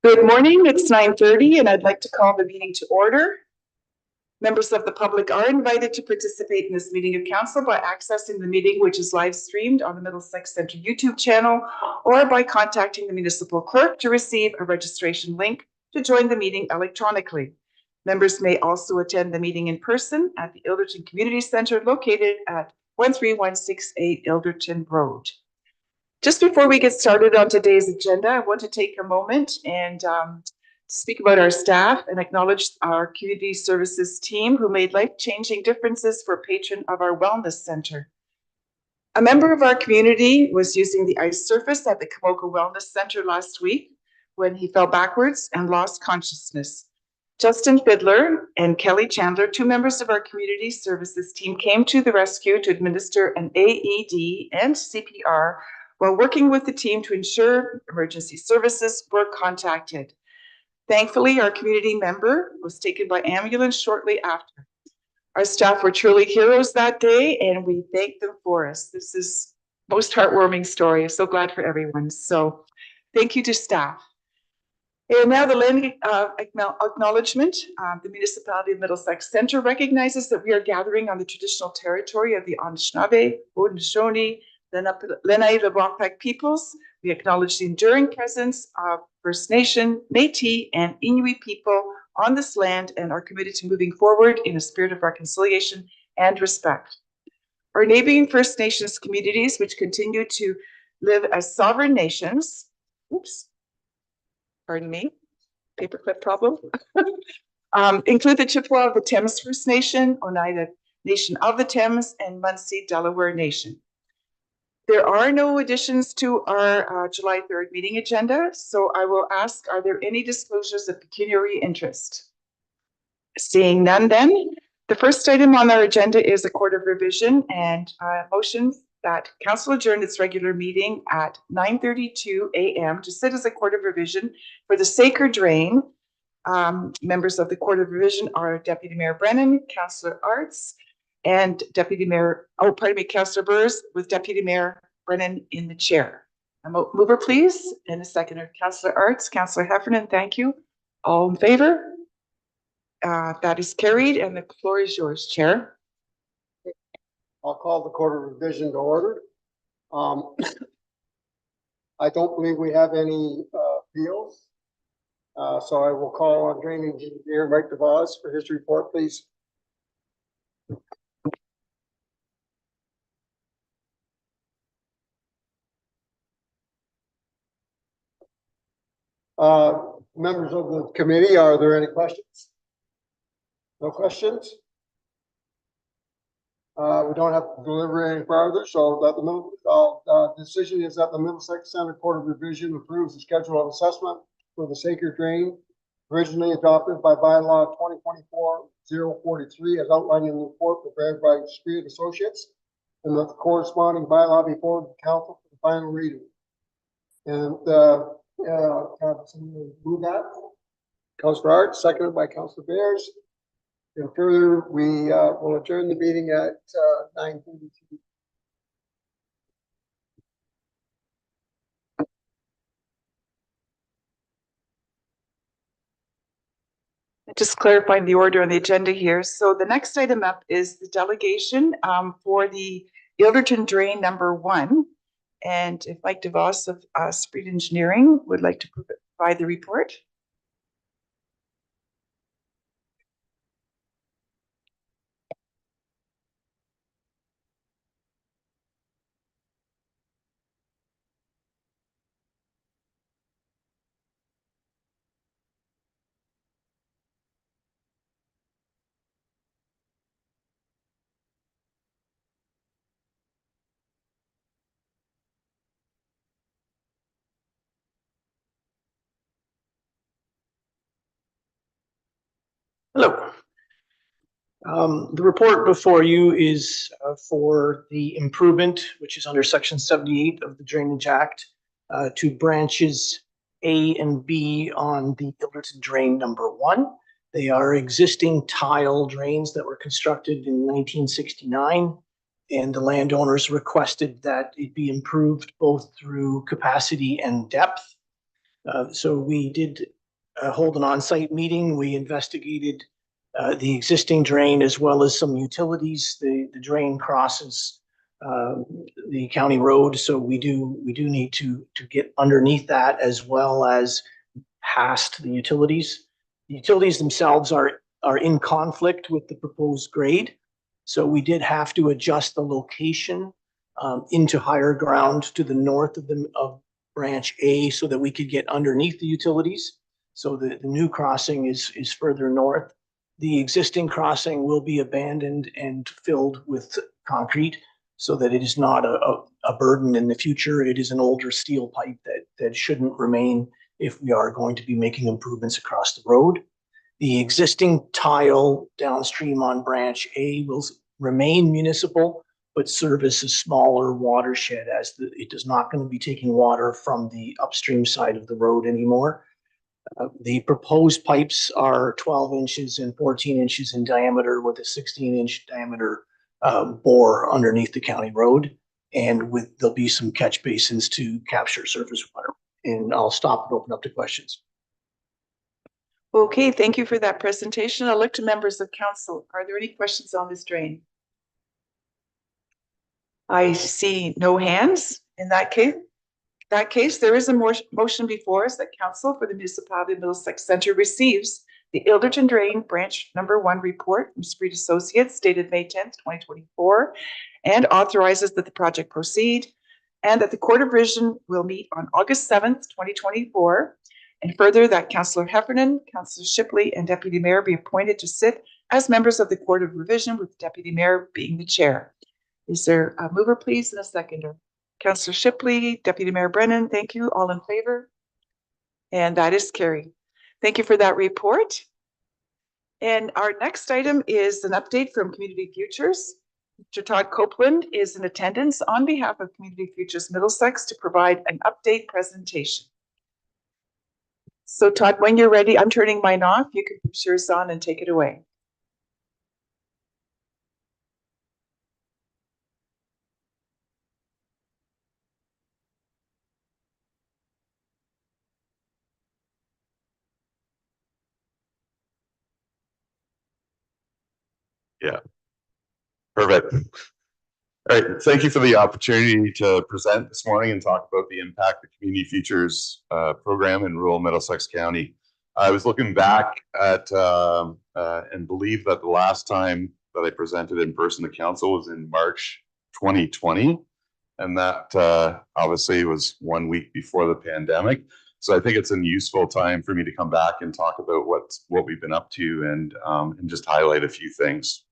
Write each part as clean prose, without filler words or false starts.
Good morning, it's 9:30 and I'd like to call the meeting to order. Members of the public are invited to participate in this meeting of council by accessing the meeting, which is live streamed on the Middlesex Centre YouTube channel, or by contacting the municipal clerk to receive a registration link to join the meeting electronically. Members may also attend the meeting in person at the Ilderton Community Centre located at 13168 Ilderton Road. Just before we get started on today's agenda, I want to take a moment and speak about our staff and acknowledge our community services team who made life-changing differences for patron of our wellness center. A member of our community was using the ice surface at the Kamoka Wellness Center last week when he fell backwards and lost consciousness. Justin Fiddler and Kelly Chandler, two members of our community services team, came to the rescue to administer an AED and CPR while working with the team to ensure emergency services were contacted. Thankfully, our community member was taken by ambulance shortly after. Our staff were truly heroes that day, and we thank them for us. This is most heartwarming story. I'm so glad for everyone. So thank you to staff. And now the land acknowledgement. The municipality of Middlesex Centre recognizes that we are gathering on the traditional territory of the Anishinaabe, Haudenosaunee, Lenni, Lenape peoples. We acknowledge the enduring presence of First Nation, Métis, and Inuit people on this land and are committed to moving forward in a spirit of reconciliation and respect. Our neighboring First Nations communities, which continue to live as sovereign nations, pardon me, paperclip problem, include the Chippewa of the Thames First Nation, Oneida Nation of the Thames, and Munsee Delaware Nation. There are no additions to our July 3rd meeting agenda, so I will ask, are there any disclosures of pecuniary interest? Seeing none then, the first item on our agenda is a court of revision and motion that council adjourn its regular meeting at 9:32 a.m. to sit as a court of revision for the Sacred Drain. Members of the court of revision are Deputy Mayor Brennan, Councillor Arts, and Councillor Burrs with Deputy Mayor Brennan in the chair. A mover, please, and a seconder. Councillor Arts, Councillor Heffernan, thank you. All in favor? That is carried, and the floor is yours, Chair. I'll call the court of revision to order. I don't believe we have any appeals. So I will call on drainage engineer Mike DeVos for his report, please. Members of the committee, are there any questions? No questions? We don't have to deliver any farther, so that the decision is that the Middlesex Center Court of Revision approves the schedule of assessment for the Sacred Drain, originally adopted by bylaw 2024-043 as outlined in the report prepared by Spirit Associates, and the corresponding bylaw before the council for the final reading. And move that. Councillor Art, seconded by Councillor Bears. And further, we will adjourn the meeting at 9:32. Just clarifying the order on the agenda here. So the next item up is the delegation for the Ilderton Drain number 1. And if Mike DeVos of Spirit Engineering would like to provide the report. Hello. The report before you is for the improvement, which is under Section 78 of the Drainage Act, to branches A and B on the Ilderton Drain number 1. They are existing tile drains that were constructed in 1969, and the landowners requested that it be improved both through capacity and depth. So we did hold an on-site meeting. We investigated the existing drain as well as some utilities. The drain crosses the county road, so we do need to get underneath that as well as past the utilities. The utilities themselves are in conflict with the proposed grade, so we did have to adjust the location into higher ground to the north of branch A so that we could get underneath the utilities. So the new crossing is further north. The existing crossing will be abandoned and filled with concrete so that it is not a burden in the future. It is an older steel pipe that shouldn't remain if we are going to be making improvements across the road. The existing tile downstream on branch A will remain municipal, but service a smaller watershed as it is not going to be taking water from the upstream side of the road anymore. The proposed pipes are 12 inches and 14 inches in diameter with a 16-inch diameter bore underneath the county road. And there'll be some catch basins to capture surface water. And I'll stop and open up to questions. Okay, thank you for that presentation. I'll look to members of council. Are there any questions on this drain? I see no hands. In that case, there is a motion before us that council for the municipality of Middlesex Centre receives the Ilderton Drain Branch Number 1 report from Spreed Associates dated May 10th, 2024, and authorizes that the project proceed, and that the Court of Revision will meet on August 7th, 2024, and further that Councillor Heffernan, Councillor Shipley, and Deputy Mayor be appointed to sit as members of the Court of Revision, with the Deputy Mayor being the chair. Is there a mover, please, and a seconder? Councillor Shipley, Deputy Mayor Brennan, thank you. All in favor? And that is carried. Thank you for that report. And our next item is an update from Community Futures. Mr. Todd Copeland is in attendance on behalf of Community Futures Middlesex to provide an update presentation. So Todd, when you're ready, I'm turning mine off. You can put yours on and take it away. Yeah. Perfect. All right. Thank you for the opportunity to present this morning and talk about the impact of Community Futures program in rural Middlesex County. I was looking back at and believe that the last time that I presented in person to council was in March 2020. And that obviously was 1 week before the pandemic. So I think it's a useful time for me to come back and talk about what we've been up to and just highlight a few things.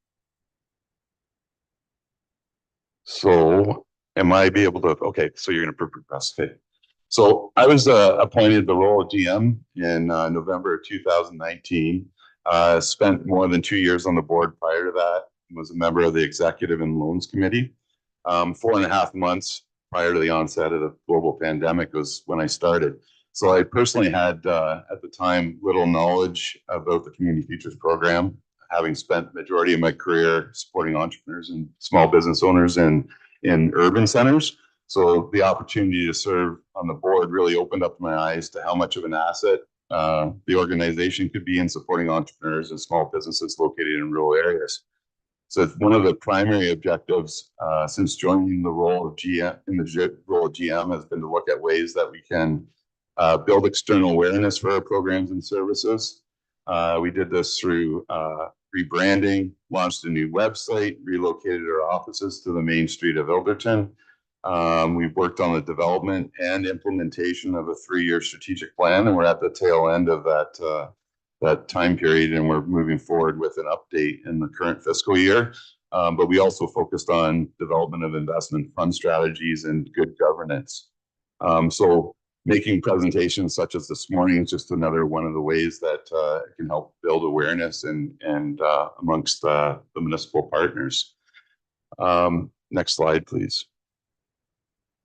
So am I be able to, okay, so you're going to press it. So I was appointed the role of GM in November of 2019. Spent more than 2 years on the board prior to that. Was a member of the executive and loans committee. 4.5 months prior to the onset of the global pandemic was when I started. So I personally had, at the time, little knowledge about the Community Futures program, having spent the majority of my career supporting entrepreneurs and small business owners in urban centers. So the opportunity to serve on the board really opened up my eyes to how much of an asset the organization could be in supporting entrepreneurs and small businesses located in rural areas. So one of the primary objectives since joining the role of GM has been to look at ways that we can build external awareness for our programs and services. We did this through rebranding, launched a new website, relocated our offices to the main street of Ilderton. We've worked on the development and implementation of a 3-year strategic plan, and we're at the tail end of that time period, and we're moving forward with an update in the current fiscal year. But we also focused on development of investment fund strategies and good governance. So making presentations such as this morning is just another one of the ways that it can help build awareness and amongst the municipal partners. Next slide, please.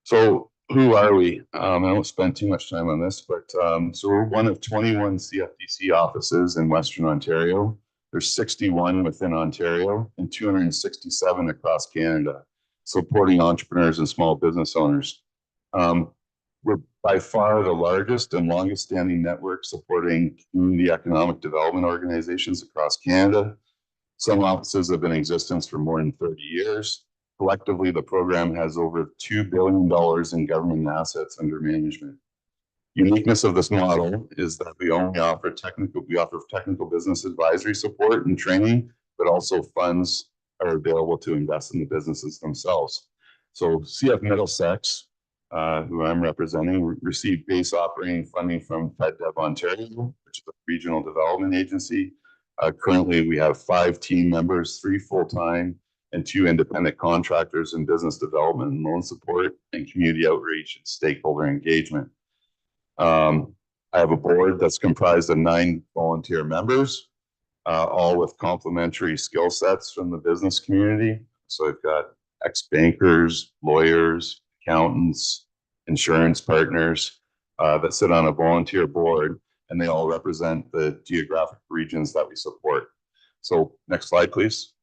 So who are we? I won't spend too much time on this, but so we're one of 21 CFDC offices in Western Ontario. There's 61 within Ontario and 267 across Canada, supporting entrepreneurs and small business owners. We're by far the largest and longest standing network supporting community economic development organizations across Canada. Some offices have been in existence for more than 30 years. Collectively, the program has over $2 billion in government assets under management. Uniqueness of this model is that we offer technical business advisory support and training, but also funds are available to invest in the businesses themselves. So CF Middlesex, who I'm representing, received base operating funding from FedDev Ontario, which is a regional development agency. Currently, we have 5 team members, 3 full-time, and 2 independent contractors in business development and loan support and community outreach and stakeholder engagement. I have a board that's comprised of 9 volunteer members, all with complementary skill sets from the business community. So I've got ex-bankers, lawyers, accountants, insurance partners that sit on a volunteer board, and they all represent the geographic regions that we support. So next slide, please.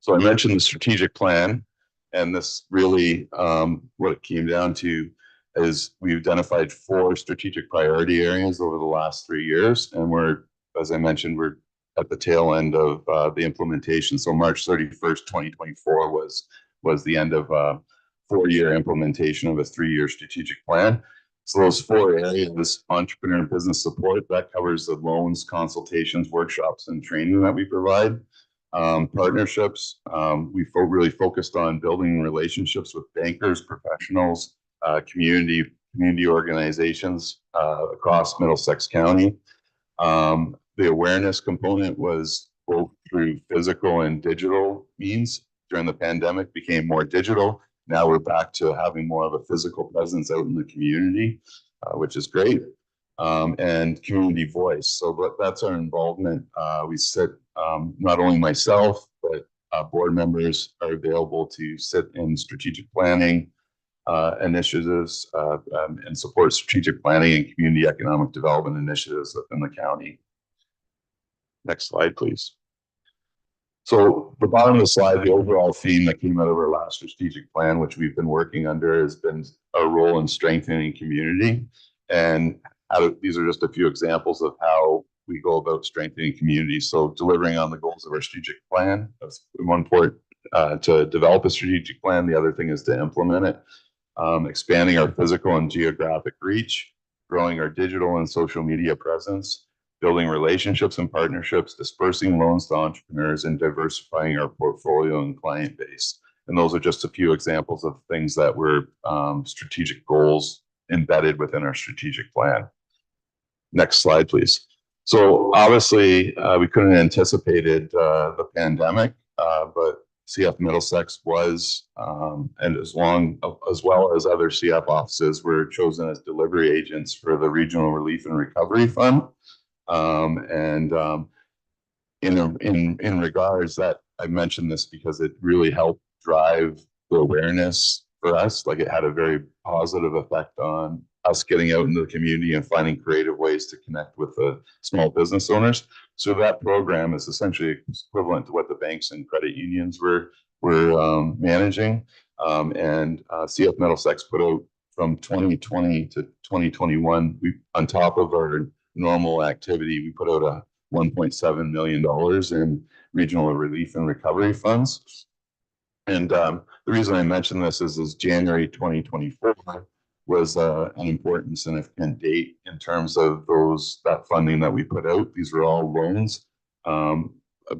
So I mentioned the strategic plan, and this really, what it came down to is we've identified 4 strategic priority areas over the last 3 years, and as I mentioned, we're at the tail end of the implementation. So March 31st, 2024 was the end of 4-year implementation of a 3-year strategic plan. So those 4 areas, entrepreneur and business support, that covers the loans, consultations, workshops, and training that we provide. Partnerships, we really focused on building relationships with bankers, professionals, community organizations across Middlesex County. The awareness component was both through physical and digital means. During the pandemic, became more digital. Now we're back to having more of a physical presence out in the community, which is great. And community voice. So that's our involvement. We sit, not only myself, but board members are available to sit in strategic planning initiatives and support strategic planning and community economic development initiatives within the county. Next slide, please. So the bottom of the slide, the overall theme that came out of our last strategic plan, which we've been working under, has been a role in strengthening community. And these are just a few examples of how we go about strengthening communities. So delivering on the goals of our strategic plan. That's one part, to develop a strategic plan. The other thing is to implement it. Expanding our physical and geographic reach, growing our digital and social media presence, building relationships and partnerships, dispersing loans to entrepreneurs, and diversifying our portfolio and client base. And those are just a few examples of things that were strategic goals embedded within our strategic plan. Next slide, please. So obviously, we couldn't have anticipated the pandemic, but CF Middlesex was, and as well as other CF offices, were chosen as delivery agents for the Regional Relief and Recovery Fund. In regards that, I mentioned this because it really helped drive the awareness for us. Like, it had a very positive effect on us getting out into the community and finding creative ways to connect with the small business owners. So that program is essentially equivalent to what the banks and credit unions were managing. CF Middlesex put out from 2020 to 2021, on top of our normal activity, we put out a $1.7 million in regional relief and recovery funds. And the reason I mention this is January 2024 was an important, significant date in terms of that funding that we put out. These were all loans. I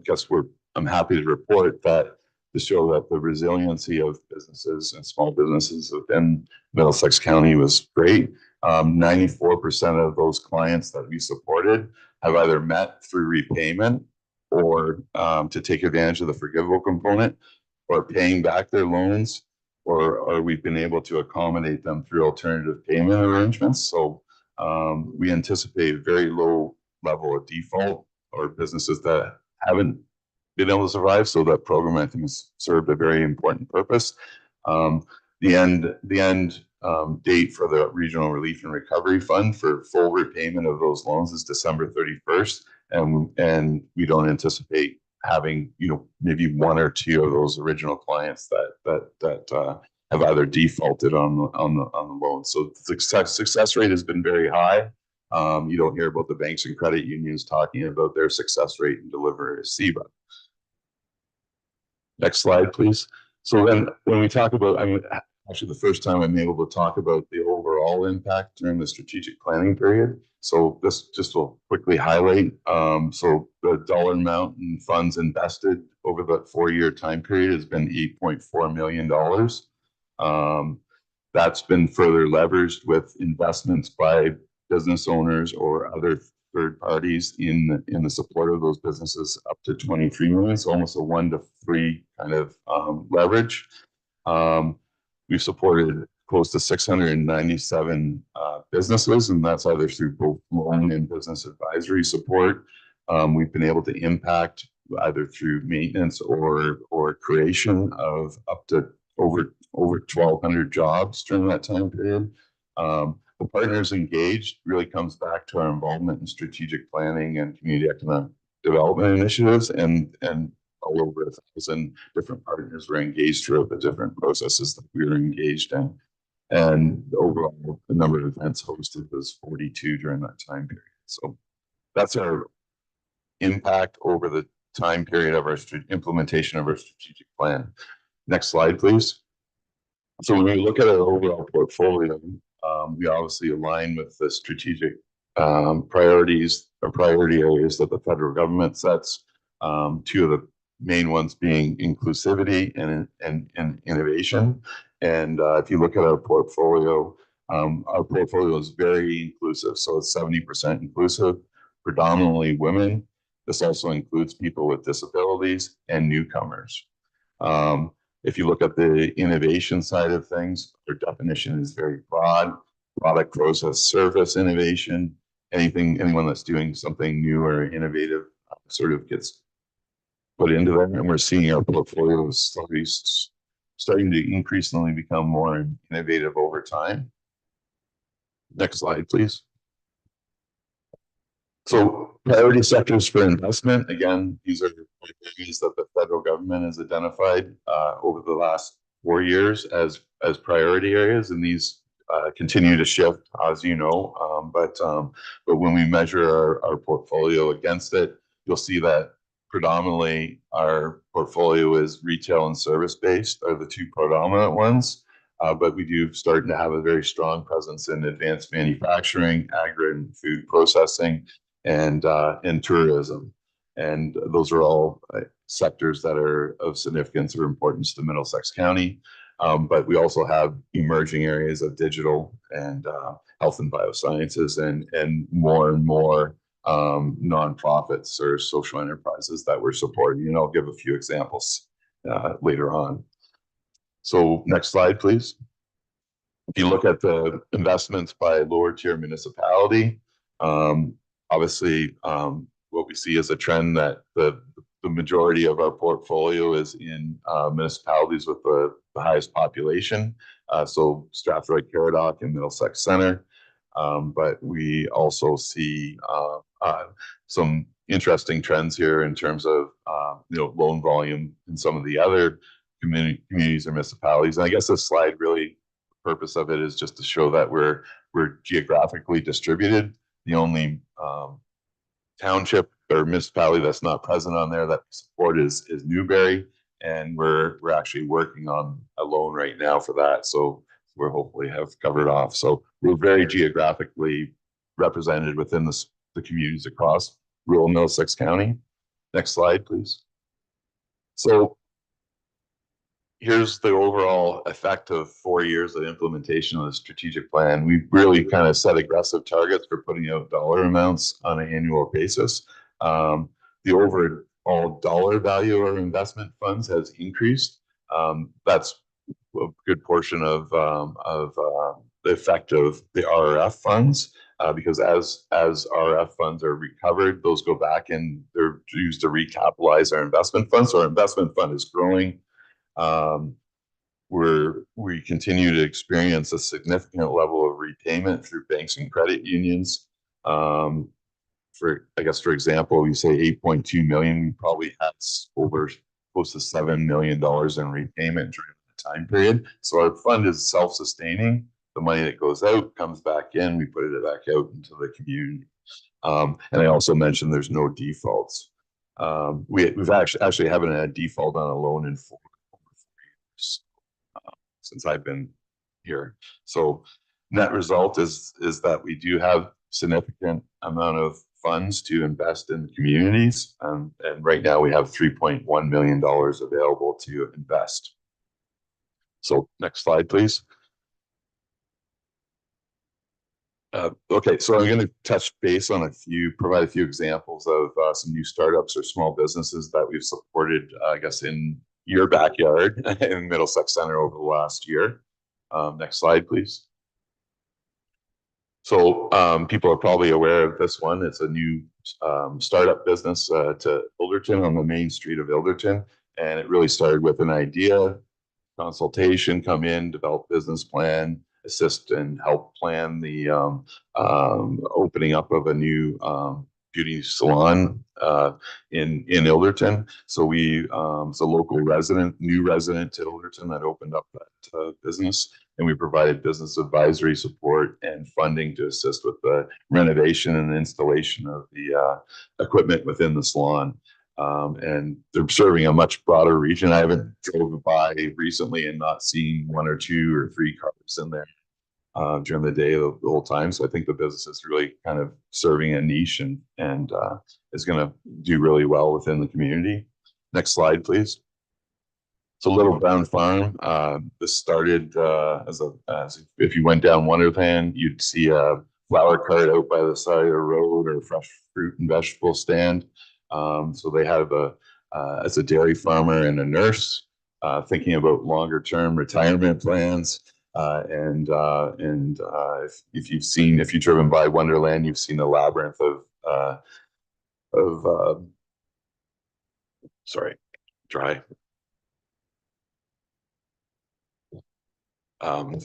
guess I'm happy to report that, to show that the resiliency of businesses and small businesses within Middlesex County was great. 94% of those clients that we supported have either met through repayment or to take advantage of the forgivable component, or paying back their loans, or we've been able to accommodate them through alternative payment arrangements. So we anticipate a very low level of default or businesses that haven't been able to survive. So that program, I think, has served a very important purpose. The end date for the Regional Relief and Recovery Fund for full repayment of those loans is December 31st. And we don't anticipate having, maybe 1 or 2 of those original clients that have either defaulted on the loan. So success rate has been very high. You don't hear about the banks and credit unions talking about their success rate in delivering a CEBA. Next slide, please. So then when we talk about, I mean, actually the first time I'm able to talk about the overall impact during the strategic planning period. So this just will quickly highlight. So the dollar amount in funds invested over the 4-year time period has been $8.4 million. That's been further leveraged with investments by business owners or other third parties in the support of those businesses up to 23 million. So almost a 1 to 3 kind of leverage. We've supported close to 697 businesses, and that's either through both loan and business advisory support. We've been able to impact either through maintenance or creation of up to over 1,200 jobs during that time period. The partners engaged really comes back to our involvement in strategic planning and community economic development initiatives, and all over 1,000 different partners were engaged throughout the different processes that we were engaged in. And overall, the number of events hosted was 42 during that time period. So that's our impact over the time period of our implementation of our strategic plan. Next slide, please. So when we look at our overall portfolio, we obviously align with the strategic priorities or priority areas that the federal government sets. 2 of the main ones being inclusivity and innovation. And if you look at our portfolio is very inclusive. So it's 70% inclusive, predominantly women. This also includes people with disabilities and newcomers. If you look at the innovation side of things, their definition is very broad. Product, process, service innovation, anyone that's doing something new or innovative sort of gets put into that. And we're seeing our portfolio starting to increasingly become more innovative over time. Next slide, please. So priority sectors for investment, again, these are areas that the federal government has identified over the last 4 years as priority areas, and these continue to shift, as you know. But when we measure our portfolio against it, you'll see that predominantly our portfolio is retail and service based are the 2 predominant ones. But we do start to have a very strong presence in advanced manufacturing, agri and food processing, and tourism. And those are all sectors that are of significance or importance to Middlesex County. But we also have emerging areas of digital and health and biosciences and more nonprofits or social enterprises that we're supporting. And I'll give a few examples later on. So next slide, please. If you look at the investments by lower tier municipality, obviously what we see is a trend that the majority of our portfolio is in municipalities with the highest population. So Strathroy, Caradoc, and Middlesex Centre. But we also see some interesting trends here in terms of loan volume in some of the other communities or municipalities. And I guess this slide really, the purpose of it is just to show that we're geographically distributed. The only township or municipality that's not present on there that we support is Newberry, and we're actually working on a loan right now for that. So we're hopefully have covered off. So we're very geographically represented within the communities across rural Middlesex County. Next slide, please. So here's the overall effect of 4 years of implementation of the strategic plan. We really kind of set aggressive targets for putting out dollar amounts on an annual basis. The overall dollar value of our investment funds has increased. That's a good portion of the effect of the RRF funds, because as RRF funds are recovered, those go back and they're used to recapitalize our investment fund. So our investment fund is growing. We continue to experience a significant level of repayment through banks and credit unions. For example, you say 8.2 million, we probably had over close to $7 million in repayment during the time period. So our fund is self-sustaining. The money that goes out comes back in, we put it back out into the community. And I also mentioned there's no defaults. We've actually haven't had a default on a loan in 4 years since I've been here. So net result is that we do have significant amount of funds to invest in communities. And right now we have $3.1 million available to invest. So next slide, please. Okay, so I'm going to touch base on provide a few examples of some new startups or small businesses that we've supported, I guess, in your backyard in Middlesex Center over the last year. Next slide, please. So people are probably aware of this one. It's a new startup business to Ilderton on the main street of Ilderton. And it really started with an idea, consultation, come in, develop business plan, assist and help plan the opening up of a new beauty salon in Ilderton. So we, it's a local new resident to Ilderton that opened up that business. And we provided business advisory support and funding to assist with the renovation and installation of the equipment within the salon. And they're serving a much broader region. I haven't drove by recently and not seen 1 or 2 or 3 cars in there during the day the whole time. So I think the business is really kind of serving a niche and is going to do really well within the community. Next slide, please. So Little Brown Farm, this started as if you went down Wonderland, you'd see a flower cart out by the side of the road or a fresh fruit and vegetable stand. So they have as a dairy farmer and a nurse, thinking about longer term retirement plans. If you've driven by Wonderland, you've seen the labyrinth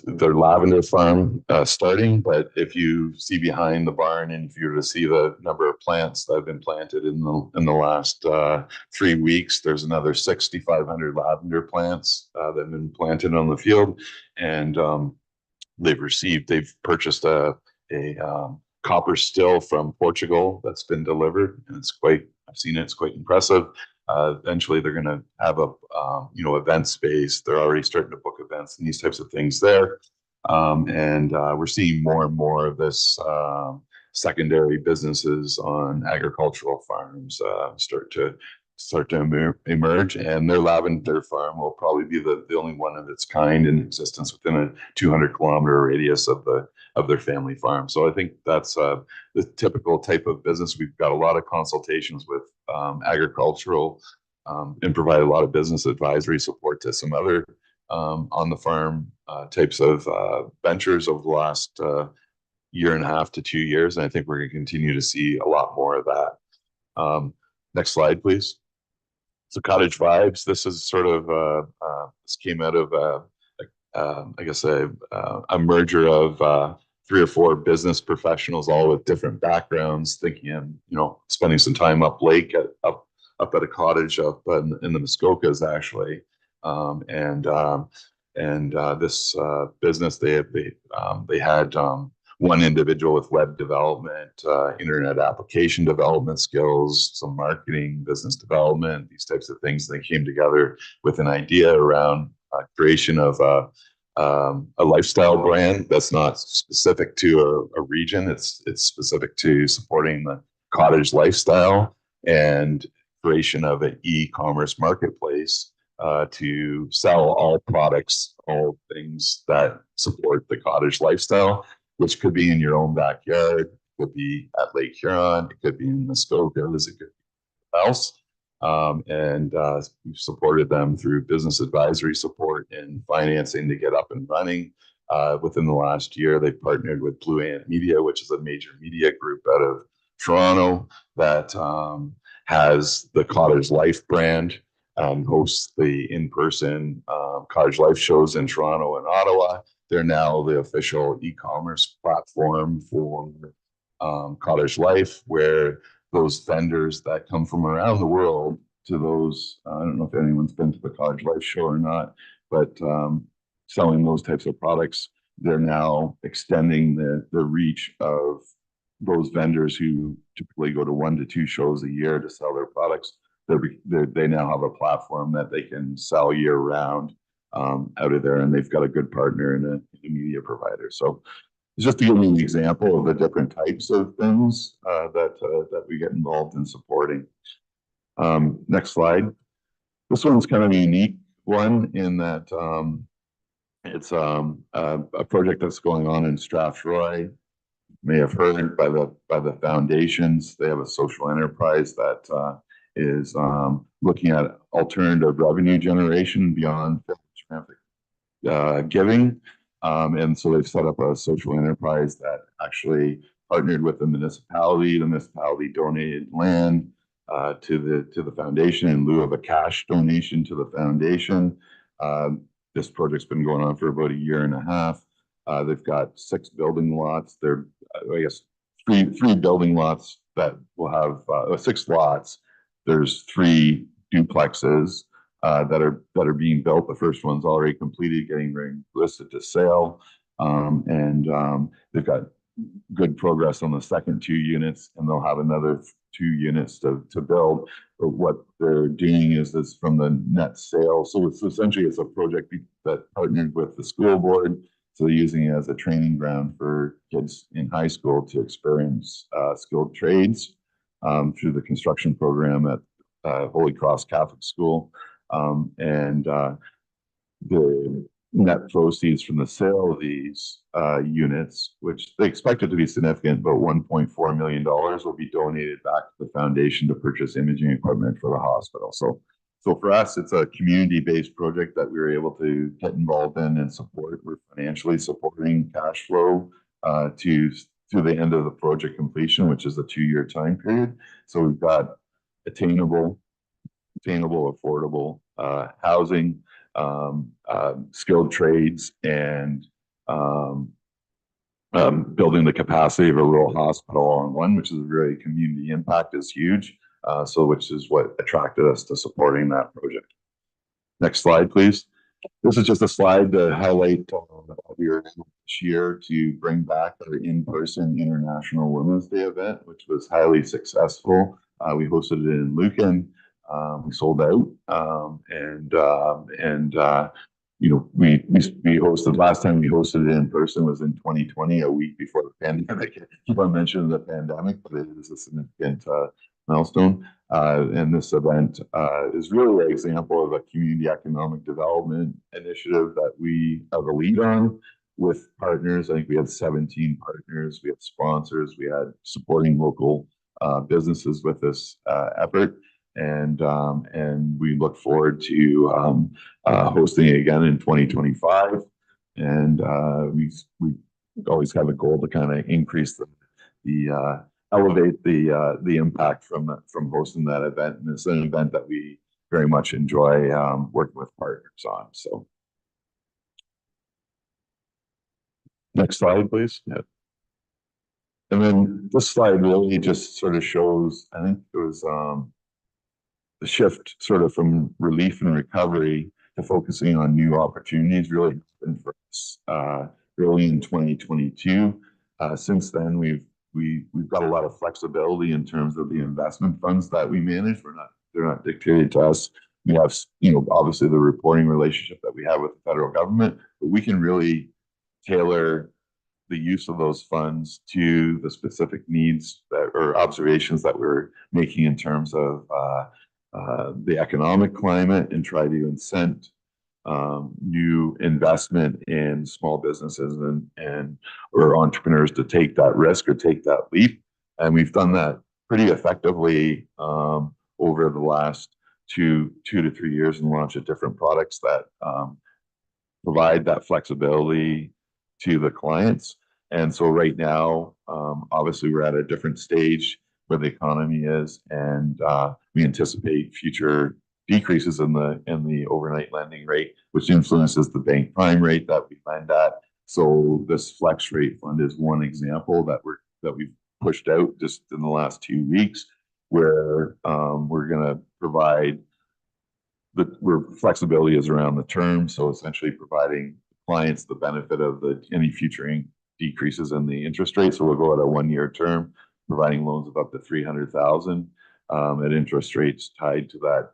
their lavender farm starting, but if you see behind the barn and if you were to see the number of plants that have been planted in the last 3 weeks, there's another 6,500 lavender plants that have been planted on the field. And they've purchased a copper still from Portugal that's been delivered, and I've seen it, it's quite impressive. Eventually they're going to have a event space. They're already starting to book events and these types of things there. We're seeing more and more of this secondary businesses on agricultural farms start to emerge, and their lavender farm will probably be the only one of its kind in existence within a 200-kilometer radius of their family farm. So I think that's the typical type of business. We've got a lot of consultations with agricultural and provide a lot of business advisory support to some other on the farm types of ventures over the last 1.5 to 2 years. And I think we're going to continue to see a lot more of that. Next slide, please. So Cottage Vibes, this is sort of, this came out of, I guess, a merger of 3 or 4 business professionals, all with different backgrounds, thinking, spending some time up lake up at a cottage up in the Muskokas, actually. This business, they had one individual with web development, internet application development skills, some marketing, business development, these types of things. They came together with an idea around creation of a lifestyle brand that's not specific to a region. It's specific to supporting the cottage lifestyle and creation of an e-commerce marketplace to sell all products, all things that support the cottage lifestyle, which could be in your own backyard, it could be at Lake Huron, it could be in Muskokas, it could be else. We've supported them through business advisory support and financing to get up and running. Within the last year, they partnered with Blue Ant Media, which is a major media group out of Toronto that has the Cottage Life brand, hosts the in-person Cottage Life shows in Toronto and Ottawa. They're now the official e-commerce platform for Cottage Life, where those vendors that come from around the world to those, I don't know if anyone's been to the Cottage Life show or not, but selling those types of products, they're now extending the reach of those vendors who typically go to 1 to 2 shows a year to sell their products. They now have a platform that they can sell year round out of there, and they've got a good partner in a media provider. So just to give you an example of the different types of things that we get involved in supporting. Next slide. This one's kind of a unique one in that it's a project that's going on in Strathroy. You may have heard by the foundations. They have a social enterprise that is looking at alternative revenue generation beyond giving. And so they've set up a social enterprise that actually partnered with the municipality. The municipality donated land to the foundation in lieu of a cash donation to the foundation. This project's been going on for about 1.5 years. They've got 6 building lots. They're, I guess, three building lots that will have 6 lots. There's 3 duplexes that are being built. The first one's already completed, getting ready listed to sale, and they've got good progress on the second 2 units, and they'll have another 2 units to build. But what they're doing is from the net sale. So it's essentially a project that partnered with the school board. So they're using it as a training ground for kids in high school to experience skilled trades through the construction program at Holy Cross Catholic School. And the net proceeds from the sale of these units, which they expect it to be significant, but $1.4 million will be donated back to the foundation to purchase imaging equipment for the hospital. So for us, it's a community-based project that we were able to get involved in and support. We're financially supporting cash flow to the end of the project completion, which is a 2-year time period. So we've got attainable, affordable housing, skilled trades, and building the capacity of a rural hospital all in one, which is really community impact is huge. So which is what attracted us to supporting that project. Next slide, please. This is just a slide to highlight we were able this year to bring back our in-person International Women's Day event, which was highly successful. We hosted it in Lucan. We sold out, you know, we hosted, last time we hosted it in person was in 2020, a week before the pandemic. I keep on mentioning the pandemic, but it is a significant milestone. And this event is really an example of a community economic development initiative that we have a lead on with partners. I think we had 17 partners, we had sponsors, we had supporting local businesses with this effort. And we look forward to hosting it again in 2025. And we always have a goal to kind of increase elevate the impact from hosting that event. And it's an event that we very much enjoy working with partners on. So next slide, please. Yeah. And then this slide really just sort of shows, I think it was the shift sort of from relief and recovery to focusing on new opportunities really happened for us early in 2022. Since then, we've got a lot of flexibility in terms of the investment funds that we manage. They're not dictated to us. We have, you know, obviously the reporting relationship that we have with the federal government, but we can really tailor the use of those funds to the specific needs or observations that we're making in terms of the economic climate, and try to incent new investment in small businesses or entrepreneurs to take that risk or take that leap. And we've done that pretty effectively over the last two to 3 years, and launched different products that provide that flexibility to the clients. And so right now, obviously we're at a different stage where the economy is, and we anticipate future decreases in the overnight lending rate, which influences the bank prime rate that we lend at. So this flex rate fund is one example that we've pushed out just in the last 2 weeks, where we're going to provide where flexibility is around the term. So essentially providing clients the benefit of any future decreases in the interest rate. So we'll go at a 1-year term, providing loans of up to 300,000 at interest rates tied to that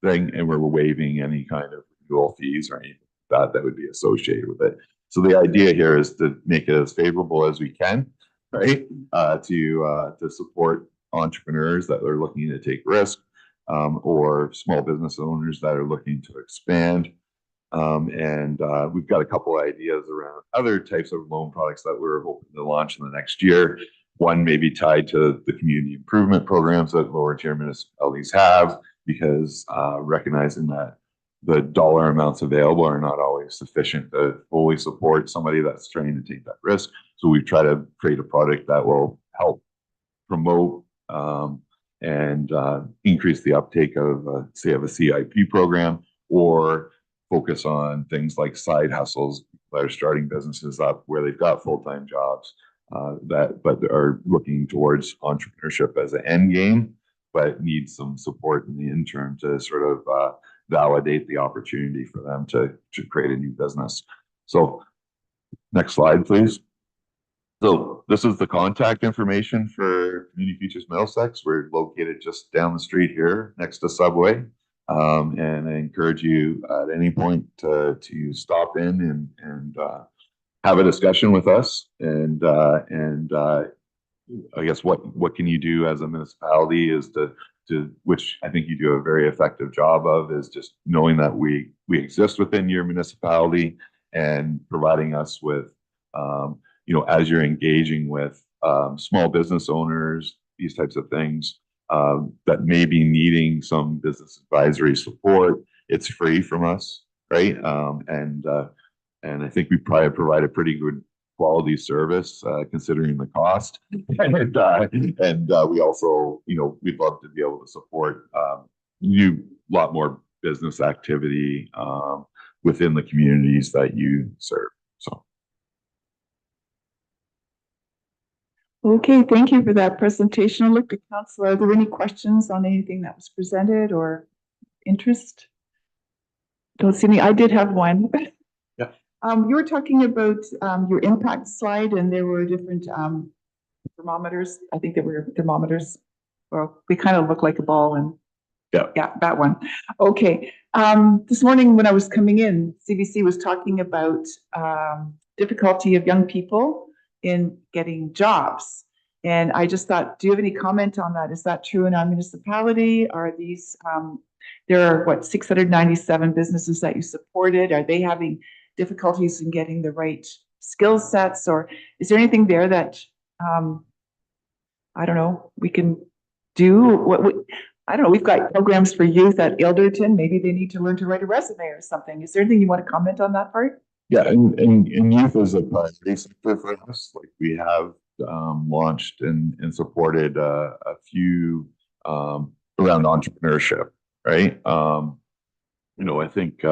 thing, and we're waiving any kind of renewal fees or anything that would be associated with it. So the idea here is to make it as favorable as we can, right? To support entrepreneurs that are looking to take risk, or small business owners that are looking to expand. And we've got a couple ideas around other types of loan products that we're hoping to launch in the next year. One may be tied to the community improvement programs that lower tier municipalities have, because recognizing that the dollar amounts available are not always sufficient to fully support somebody that's trying to take that risk. So we try to create a product that will help promote and increase the uptake of, say, of a CIP program, or focus on things like side hustles that are starting businesses up where they've got full-time jobs but are looking towards entrepreneurship as an end game, but need some support in the interim to sort of validate the opportunity for them to create a new business. So next slide, please. So this is the contact information for Community Futures Middlesex. We're located just down the street here next to Subway. And I encourage you at any point to stop in and have a discussion with us. And I guess what can you do as a municipality is to which I think you do a very effective job of, is just knowing that we exist within your municipality and providing us with, as you're engaging with small business owners, these types of things that may be needing some business advisory support. It's free from us, right? And I think we probably provide a pretty good quality service considering the cost. And we also, we'd love to be able to support lot more business activity within the communities that you serve. So. Okay, thank you for that presentation. I'll look to council. Are there any questions on anything that was presented or interest? Don't see any. I did have one. Yeah. You were talking about your impact slide, and there were different thermometers. I think there were thermometers. Well, they kind of look like a ball, and yeah, that one. Okay. This morning when I was coming in, CBC was talking about difficulty of young people in getting jobs. And I just thought, do you have any comment on that? Is that true in our municipality? Are these, there are 697 businesses that you supported? Are they having difficulties in getting the right skill sets? Or is there anything there that, I don't know, we can do? I don't know, we've got programs for youth at Ilderton. Maybe they need to learn to write a resume or something. Is there anything you want to comment on that part? Yeah, and youth is a priority sector for us. Like, we have launched and supported a few around entrepreneurship, right? I think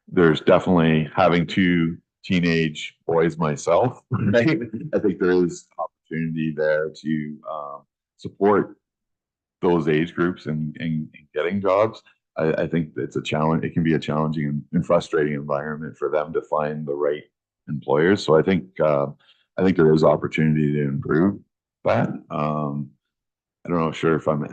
there's definitely, having 2 teenage boys myself, right? I think there is opportunity there to support those age groups in getting jobs. I think it's a challenge. It can be a challenging and frustrating environment for them to find the right employers. So I think there is opportunity to improve that. I don't know, sure if I'm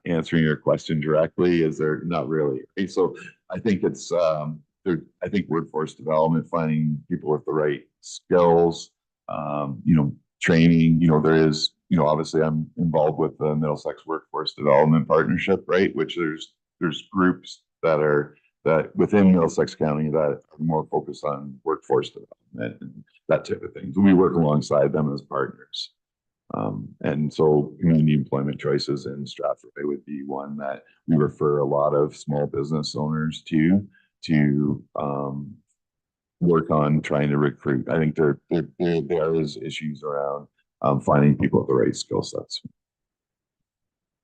answering your question directly. Is there? Not really. So I think it's I think workforce development, finding people with the right skills, training. There is. Obviously I'm involved with the Middlesex Workforce Development Partnership, right? Which there's groups that within Middlesex County that are more focused on workforce development and that type of thing. So we work alongside them as partners. And so community employment choices in Stratford would be one that we refer a lot of small business owners to work on trying to recruit. I think there is issues around finding people with the right skill sets.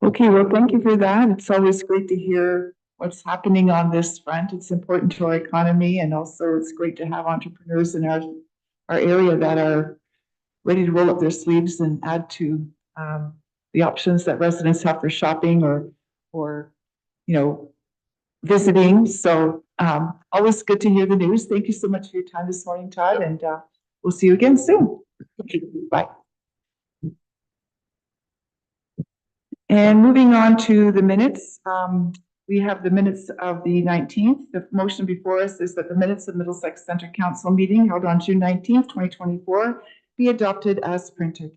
Okay, well, thank you for that. It's always great to hear what's happening on this front. It's important to our economy, and also it's great to have entrepreneurs in our area that are ready to roll up their sleeves and add to the options that residents have for shopping or visiting. So always good to hear the news. Thank you so much for your time this morning, Todd, and we'll see you again soon. Bye. And moving on to the minutes, we have the minutes of the 19th. The motion before us is that the minutes of Middlesex Centre Council meeting held on June 19th, 2024 be adopted as printed.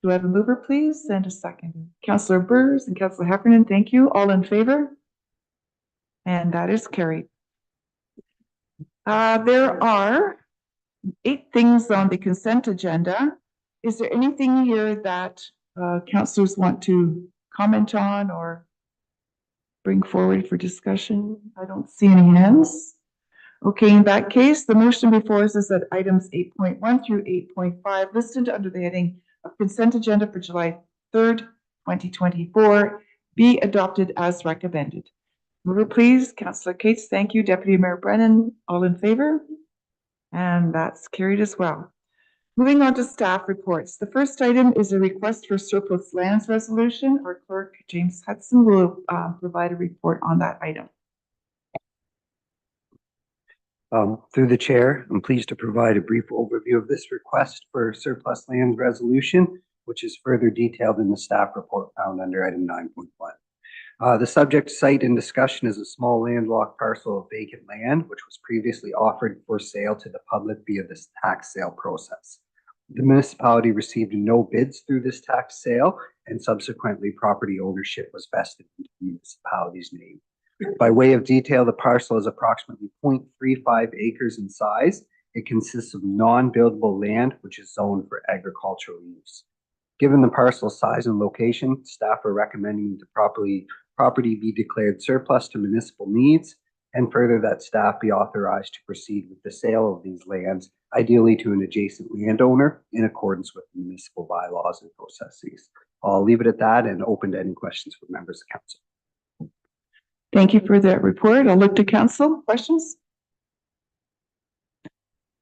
Do I have a mover, please, and a second? Councillor Burrs and Councillor Heffernan, thank you. All in favor? And that is carried. There are 8 things on the consent agenda. Is there anything here that councillors want to comment on or bring forward for discussion? I don't see any hands. Okay, in that case, the motion before us is that items 8.1 through 8.5 listed under the heading of consent agenda for July 3rd, 2024 be adopted as recommended. Mover, please. Councillor Cates, thank you. Deputy Mayor Brennan, all in favor? And that's carried as well. Moving on to staff reports. The first item is a request for surplus lands resolution. Our clerk, James Hudson, will provide a report on that item. Through the chair, I'm pleased to provide a brief overview of this request for surplus land resolution, which is further detailed in the staff report found under item 9.1. The subject site in discussion is a small landlocked parcel of vacant land, which was previously offered for sale to the public via this tax sale process. The municipality received no bids through this tax sale, and subsequently property ownership was vested in the municipality's name. By way of detail, the parcel is approximately 0.35 acres in size. It consists of non-buildable land, which is zoned for agricultural use. Given the parcel size and location, staff are recommending the property be declared surplus to municipal needs, and further that staff be authorized to proceed with the sale of these lands, ideally to an adjacent landowner in accordance with municipal bylaws and processes. I'll leave it at that and open to any questions from members of council. Thank you for that report. I'll look to council. Questions?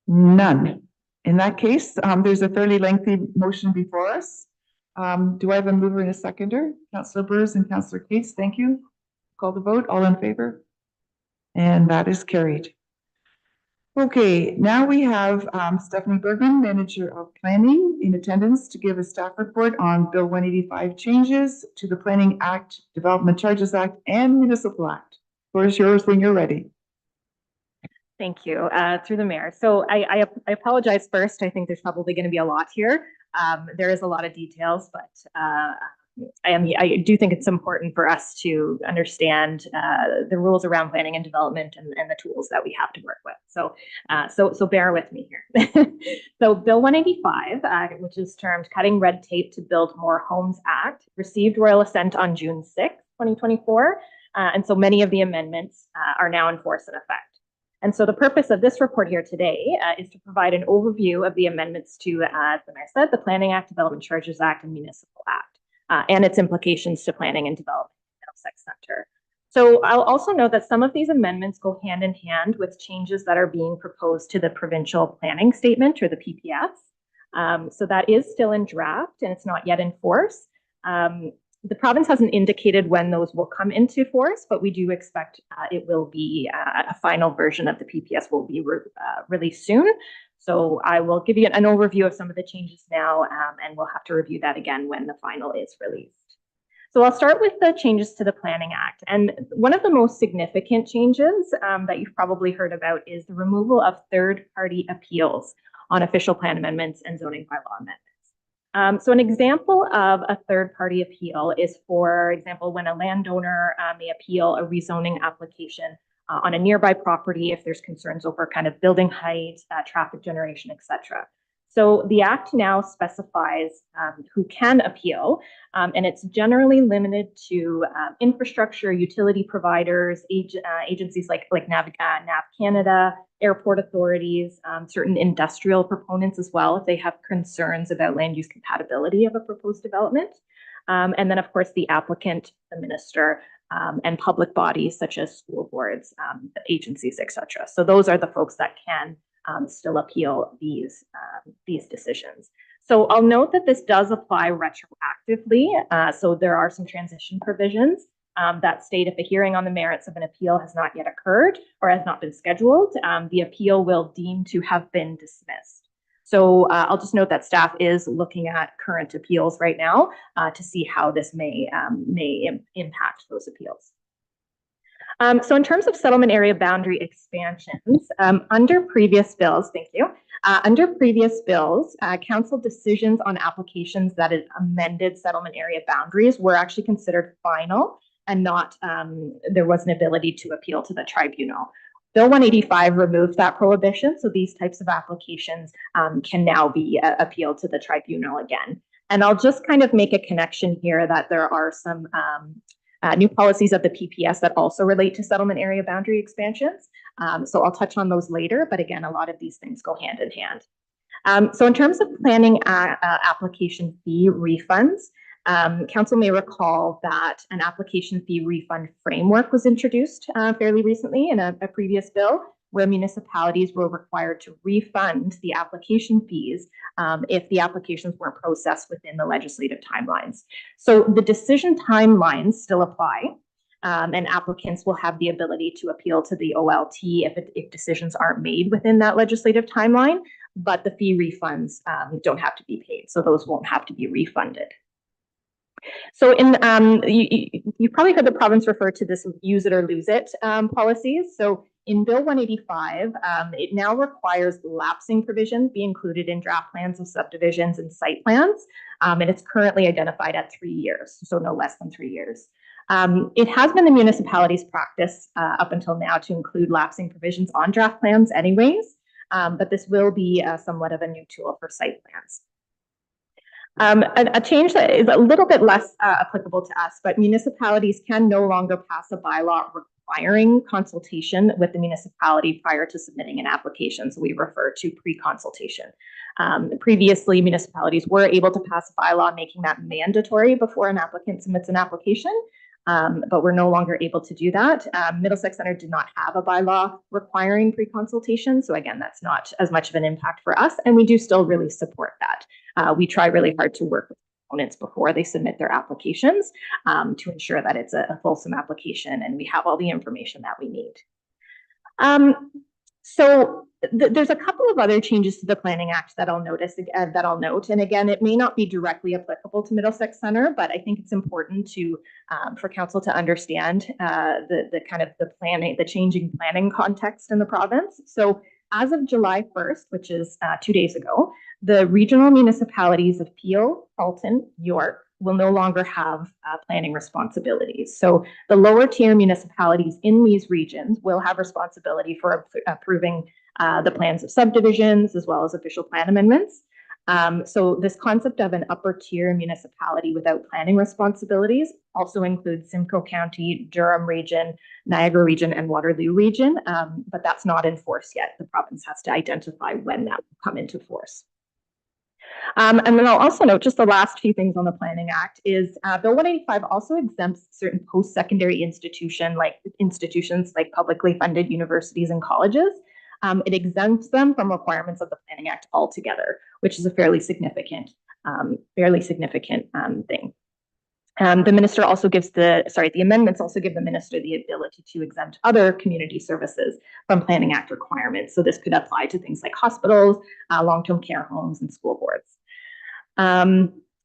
None. In that case, there's a fairly lengthy motion before us. Do I have a mover and a seconder? Councillor Burrs and Councillor Cates, thank you. Call the vote. All in favor? And that is carried. Okay, now we have Stephanie Bergman, Manager of Planning, in attendance to give a staff report on Bill 185 changes to the Planning Act, Development Charges Act, and Municipal Act. Floor is yours when you're ready. Thank you, through the mayor. So I apologize first. I think there's probably going to be a lot here. There is a lot of details, but I do think it's important for us to understand the rules around planning and development and the tools that we have to work with. So bear with me here. So Bill 185, which is termed Cutting Red Tape to Build More Homes Act, received royal assent on June 6, 2024. And so many of the amendments are now in force and effect. And so the purpose of this report here today is to provide an overview of the amendments to, as the mayor said, the Planning Act, Development Charges Act, and Municipal Act, and its implications to planning and development in Middlesex Centre. So I'll also note that some of these amendments go hand in hand with changes that are being proposed to the Provincial Planning Statement, or the PPS. So that is still in draft and it's not yet in force. The province hasn't indicated when those will come into force, but we do expect it will be a final version of the PPS will be released soon. So I will give you an overview of some of the changes now, and we'll have to review that again when the final is released. So I'll start with the changes to the Planning Act. And one of the most significant changes that you've probably heard about is the removal of third-party appeals on official plan amendments and zoning bylaw amendments. So an example of a third-party appeal is, for example, when a landowner may appeal a rezoning application on a nearby property if there's concerns over kind of building height, traffic generation, etc. So the Act now specifies who can appeal, and it's generally limited to infrastructure, utility providers, agencies like NAV Canada, airport authorities, certain industrial proponents as well, if they have concerns about land use compatibility of a proposed development. And then, of course, the applicant, the minister, and public bodies such as school boards, agencies, etc. So those are the folks that can still appeal these decisions. So I'll note that this does apply retroactively. So there are some transition provisions that state if a hearing on the merits of an appeal has not yet occurred or has not been scheduled, the appeal will deem to have been dismissed. So I'll just note that staff is looking at current appeals right now to see how this may impact those appeals. So in terms of settlement area boundary expansions, under previous bills, thank you, under previous bills, council decisions on applications that amended settlement area boundaries were actually considered final and not, there was an ability to appeal to the tribunal. Bill 185 removed that prohibition, so these types of applications can now be appealed to the tribunal again. And I'll just kind of make a connection here that there are some new policies of the PPS that also relate to settlement area boundary expansions. So I'll touch on those later, but again, a lot of these things go hand in hand. So in terms of planning application fee refunds, council may recall that an application fee refund framework was introduced fairly recently in a previous bill, where municipalities were required to refund the application fees if the applications weren't processed within the legislative timelines. So the decision timelines still apply, and applicants will have the ability to appeal to the OLT if decisions aren't made within that legislative timeline, but the fee refunds don't have to be paid, so those won't have to be refunded. So in you probably heard the province refer to this use it or lose it policies. So in Bill 185, it now requires lapsing provisions be included in draft plans of subdivisions and site plans, and it's currently identified at 3 years, so no less than 3 years. It has been the municipality's practice up until now to include lapsing provisions on draft plans anyways, but this will be somewhat of a new tool for site plans. A change that is a little bit less applicable to us, but municipalities can no longer pass a bylaw requiring consultation with the municipality prior to submitting an application. So we refer to pre-consultation. Previously, municipalities were able to pass a bylaw making that mandatory before an applicant submits an application, but we're no longer able to do that. Middlesex Centre did not have a bylaw requiring pre-consultation. So again, that's not as much of an impact for us, and we do still really support that. We try really hard to work with opponents before they submit their applications to ensure that it's a fulsome application and we have all the information that we need. So there's a couple of other changes to the Planning Act that I'll note. And again, it may not be directly applicable to Middlesex Centre, but I think it's important to for council to understand the changing planning context in the province. So as of July 1st, which is 2 days ago, the regional municipalities of Peel, Halton, York will no longer have planning responsibilities. So the lower tier municipalities in these regions will have responsibility for approving the plans of subdivisions as well as official plan amendments. So this concept of an upper tier municipality without planning responsibilities also includes Simcoe County, Durham Region, Niagara Region, and Waterloo Region, but that's not in force yet. The province has to identify when that will come into force. And then I'll also note just the last few things on the Planning Act is Bill 185 also exempts certain post-secondary institutions like publicly funded universities and colleges. It exempts them from requirements of the Planning Act altogether, which is a fairly significant thing. The minister also gives the amendments also give the minister the ability to exempt other community services from Planning Act requirements. So this could apply to things like hospitals, long-term care homes, and school boards.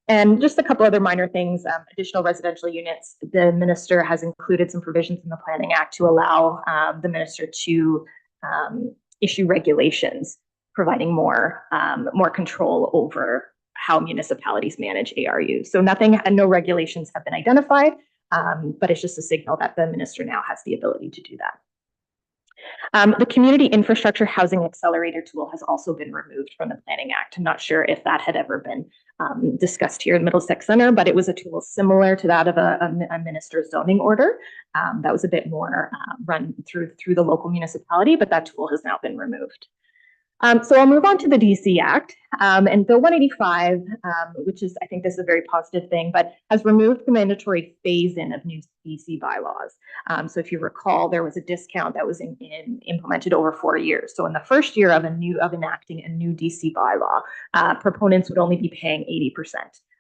And just a couple other minor things, additional residential units. The minister has included some provisions in the Planning Act to allow the minister to issue regulations, providing more control over how municipalities manage ARUs. So no regulations have been identified, but it's just a signal that the minister now has the ability to do that. The Community Infrastructure Housing Accelerator tool has also been removed from the Planning Act. I'm not sure if that had ever been discussed here in Middlesex Centre, but it was a tool similar to that of a minister's zoning order that was a bit more run through the local municipality, but that tool has now been removed. So I'll move on to the DC Act, and Bill 185, which is, I think this is a very positive thing, but has removed the mandatory phase-in of new DC bylaws. So if you recall, there was a discount that was implemented over 4 years. So in the first year of enacting a new DC bylaw, proponents would only be paying 80%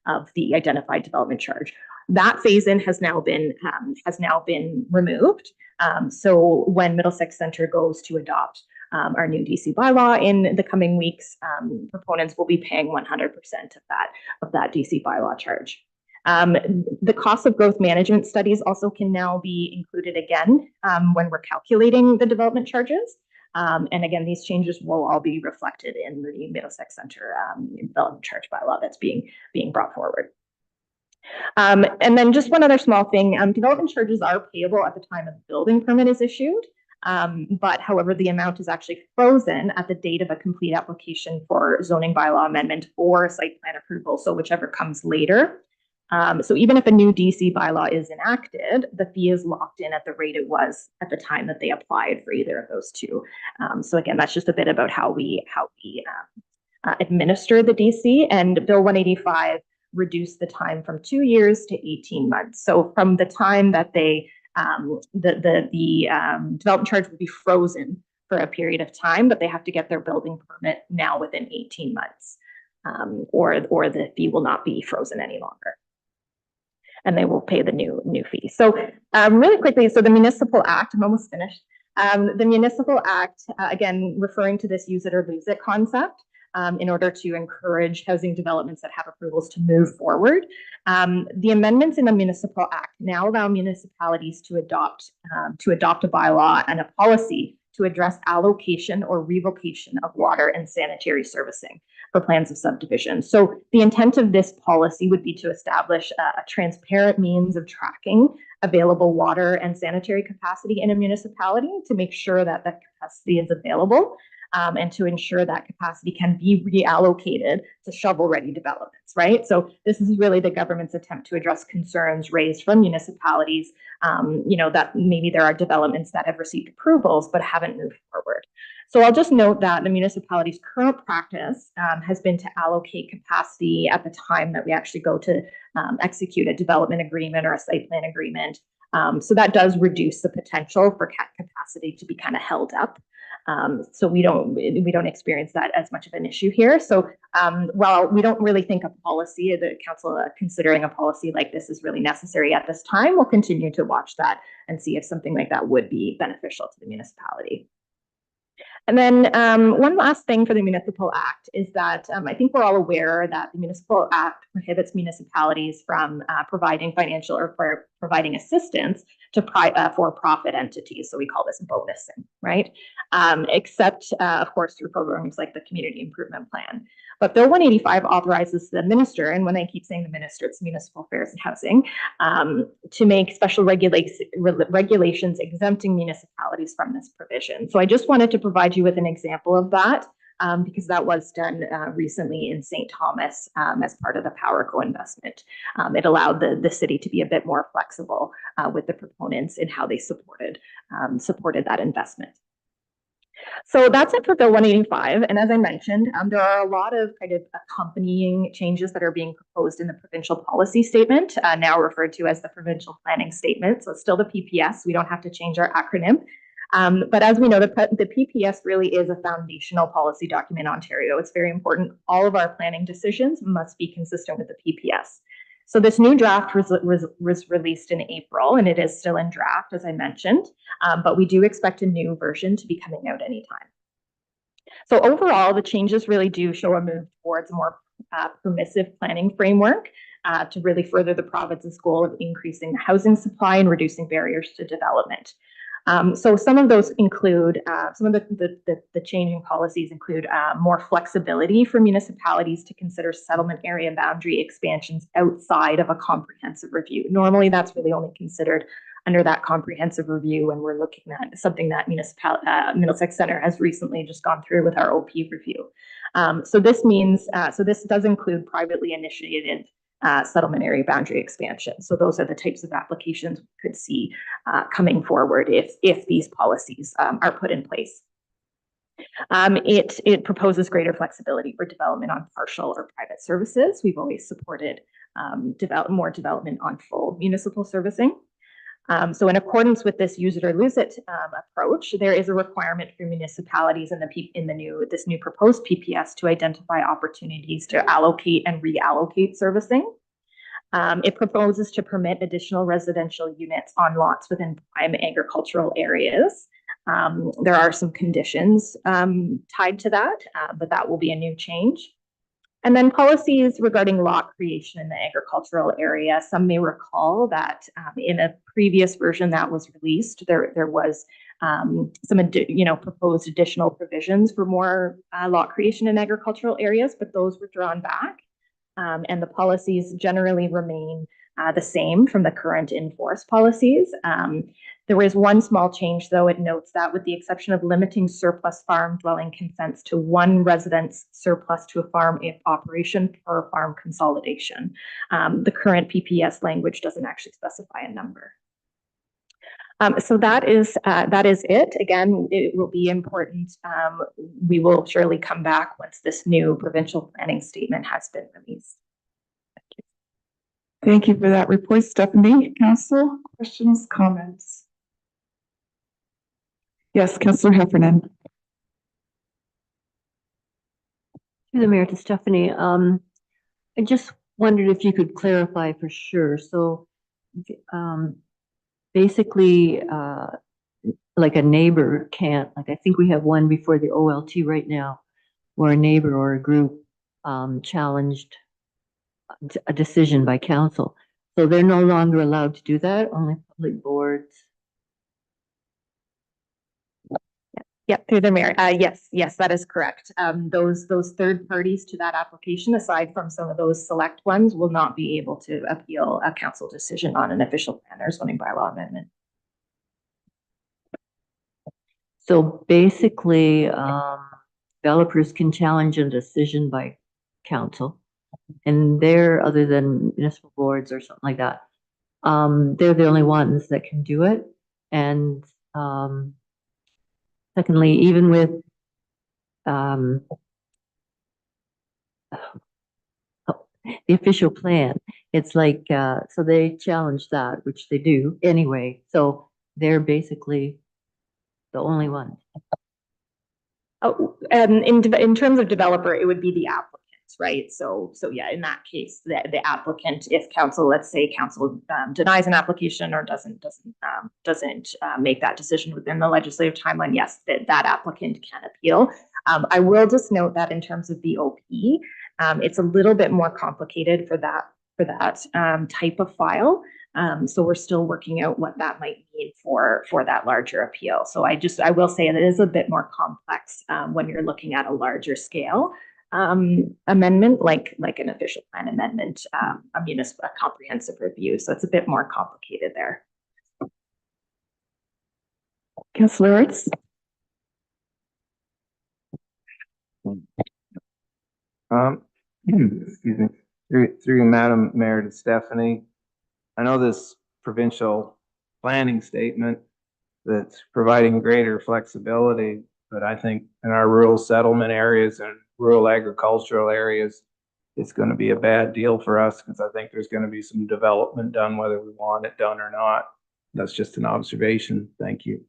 of the identified development charge. That phase-in has now been removed. So when Middlesex Centre goes to adopt our new DC bylaw in the coming weeks, proponents will be paying 100% of that DC bylaw charge. The cost of growth management studies also can now be included again when we're calculating the development charges. And again, these changes will all be reflected in the Middlesex Centre development charge bylaw that's being brought forward. And then just one other small thing, development charges are payable at the time a building permit is issued. But however, the amount is actually frozen at the date of a complete application for zoning bylaw amendment or site plan approval, so whichever comes later. So even if a new DC bylaw is enacted, the fee is locked in at the rate it was at the time that they applied for either of those two. So again, that's just a bit about how we administer the DC, and Bill 185 reduced the time from 2 years to 18 months. So from the time that they development charge will be frozen for a period of time, but they have to get their building permit now within 18 months, or the fee will not be frozen any longer, and they will pay the new fee. So really quickly, so the Municipal Act, I'm almost finished. The Municipal Act, again, referring to this use it or lose it concept, in order to encourage housing developments that have approvals to move forward. The amendments in the Municipal Act now allow municipalities to adopt a bylaw and a policy to address allocation or revocation of water and sanitary servicing for plans of subdivision. So the intent of this policy would be to establish a transparent means of tracking available water and sanitary capacity in a municipality to make sure that that capacity is available. And to ensure that capacity can be reallocated to shovel-ready developments, right? So this is really the government's attempt to address concerns raised from municipalities, that maybe there are developments that have received approvals but haven't moved forward. So I'll just note that the municipality's current practice has been to allocate capacity at the time that we actually go to execute a development agreement or a site plan agreement. So that does reduce the potential for capacity to be kind of held up. So we don't experience that as much of an issue here. So while we don't really think a policy, the council considering a policy like this is really necessary at this time, we'll continue to watch that and see if something like that would be beneficial to the municipality. And then one last thing for the Municipal Act is that I think we're all aware that the Municipal Act prohibits municipalities from providing financial or providing assistance to for-profit entities. So we call this bonusing, right? Except, of course, through programs like the Community Improvement Plan. But Bill 185 authorizes the minister, and when I keep saying the minister, it's Municipal Affairs and Housing, to make special regulations exempting municipalities from this provision. So I just wanted to provide you with an example of that, because that was done recently in St. Thomas as part of the Power co-investment. It allowed the city to be a bit more flexible with the proponents in how they supported that investment. So that's it for Bill 185. And as I mentioned, there are a lot of kind of accompanying changes that are being proposed in the provincial policy statement, now referred to as the provincial planning statement. So it's still the PPS. We don't have to change our acronym. But as we know, the PPS really is a foundational policy document in Ontario. It's very important. All of our planning decisions must be consistent with the PPS. So this new draft was released in April, and it is still in draft, as I mentioned, but we do expect a new version to be coming out anytime. So overall, the changes really do show a move towards a more permissive planning framework to really further the province's goal of increasing the housing supply and reducing barriers to development. So some of those include, some of the changing policies include more flexibility for municipalities to consider settlement area boundary expansions outside of a comprehensive review. Normally, that's really only considered under that comprehensive review when we're looking at something that Middlesex Centre has recently just gone through with our OP review. So this means, so this does include privately initiated settlement area boundary expansion. So those are the types of applications we could see coming forward if these policies are put in place. It proposes greater flexibility for development on partial or private services. We've always supported more development on full municipal servicing. So in accordance with this use it or lose it approach, there is a requirement for municipalities in this new proposed PPS to identify opportunities to allocate and reallocate servicing. It proposes to permit additional residential units on lots within prime agricultural areas. There are some conditions tied to that, but that will be a new change. And then policies regarding lot creation in the agricultural area. Some may recall that in a previous version that was released, there was some proposed additional provisions for more lot creation in agricultural areas, but those were drawn back. And the policies generally remain the same from the current in-force policies. There is one small change, though. It notes that with the exception of limiting surplus farm dwelling consents to one residence surplus to a farm operation per farm consolidation. The current PPS language doesn't actually specify a number. So that is it. Again, it will be important. We will surely come back once this new provincial planning statement has been released. Thank you for that report, Stephanie. Council, questions, comments? Yes, Councillor Heffernan. Through the mayor to Stephanie, I just wondered if you could clarify for sure. So, basically, like a neighbor can't, like I think we have one before the OLT right now, where a neighbor or a group challenged a decision by council. So they're no longer allowed to do that, only public boards. Yep, through the mayor. Yes, that is correct. Those third parties to that application, aside from some of those select ones, will not be able to appeal a council decision on an official plan or zoning bylaw amendment. So basically, developers can challenge a decision by council, and they're, other than municipal boards or something like that, they're the only ones that can do it. And secondly, even with the official plan, it's like, so they challenge that, which they do anyway. So they're basically the only ones. Oh, in terms of developer, it would be the applicant, right? So yeah, in that case, the applicant, if council, let's say council denies an application or doesn't make that decision within the legislative timeline, yes, that applicant can appeal. I will just note that in terms of the OP, it's a little bit more complicated for that type of file. So we're still working out what that might mean for that larger appeal. So I will say that it is a bit more complex when you're looking at a larger scale amendment, like an official plan amendment, a comprehensive review. So it's a bit more complicated there. Councillor Arts. Excuse me, through Madam Mayor to Stephanie. I know this provincial planning statement that's providing greater flexibility, but I think in our rural settlement areas and rural agricultural areas, it's going to be a bad deal for us because I think there's going to be some development done whether we want it done or not. That's just an observation. Thank you.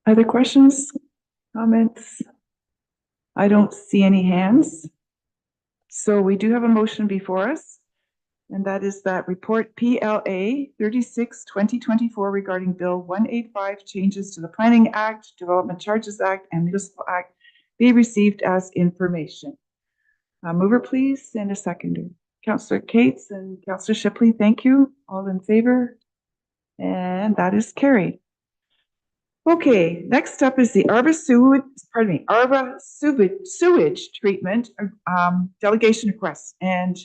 Other questions, comments? I don't see any hands. So we do have a motion before us, and that is that report PLA 36/2024 regarding Bill 185 changes to the Planning Act, Development Charges Act, and Municipal Act be received as information. Mover, please, and a seconder. Councillor Cates and Councillor Shipley, thank you. All in favor? And that is carried. Okay, next up is the Arva sewage treatment delegation request. And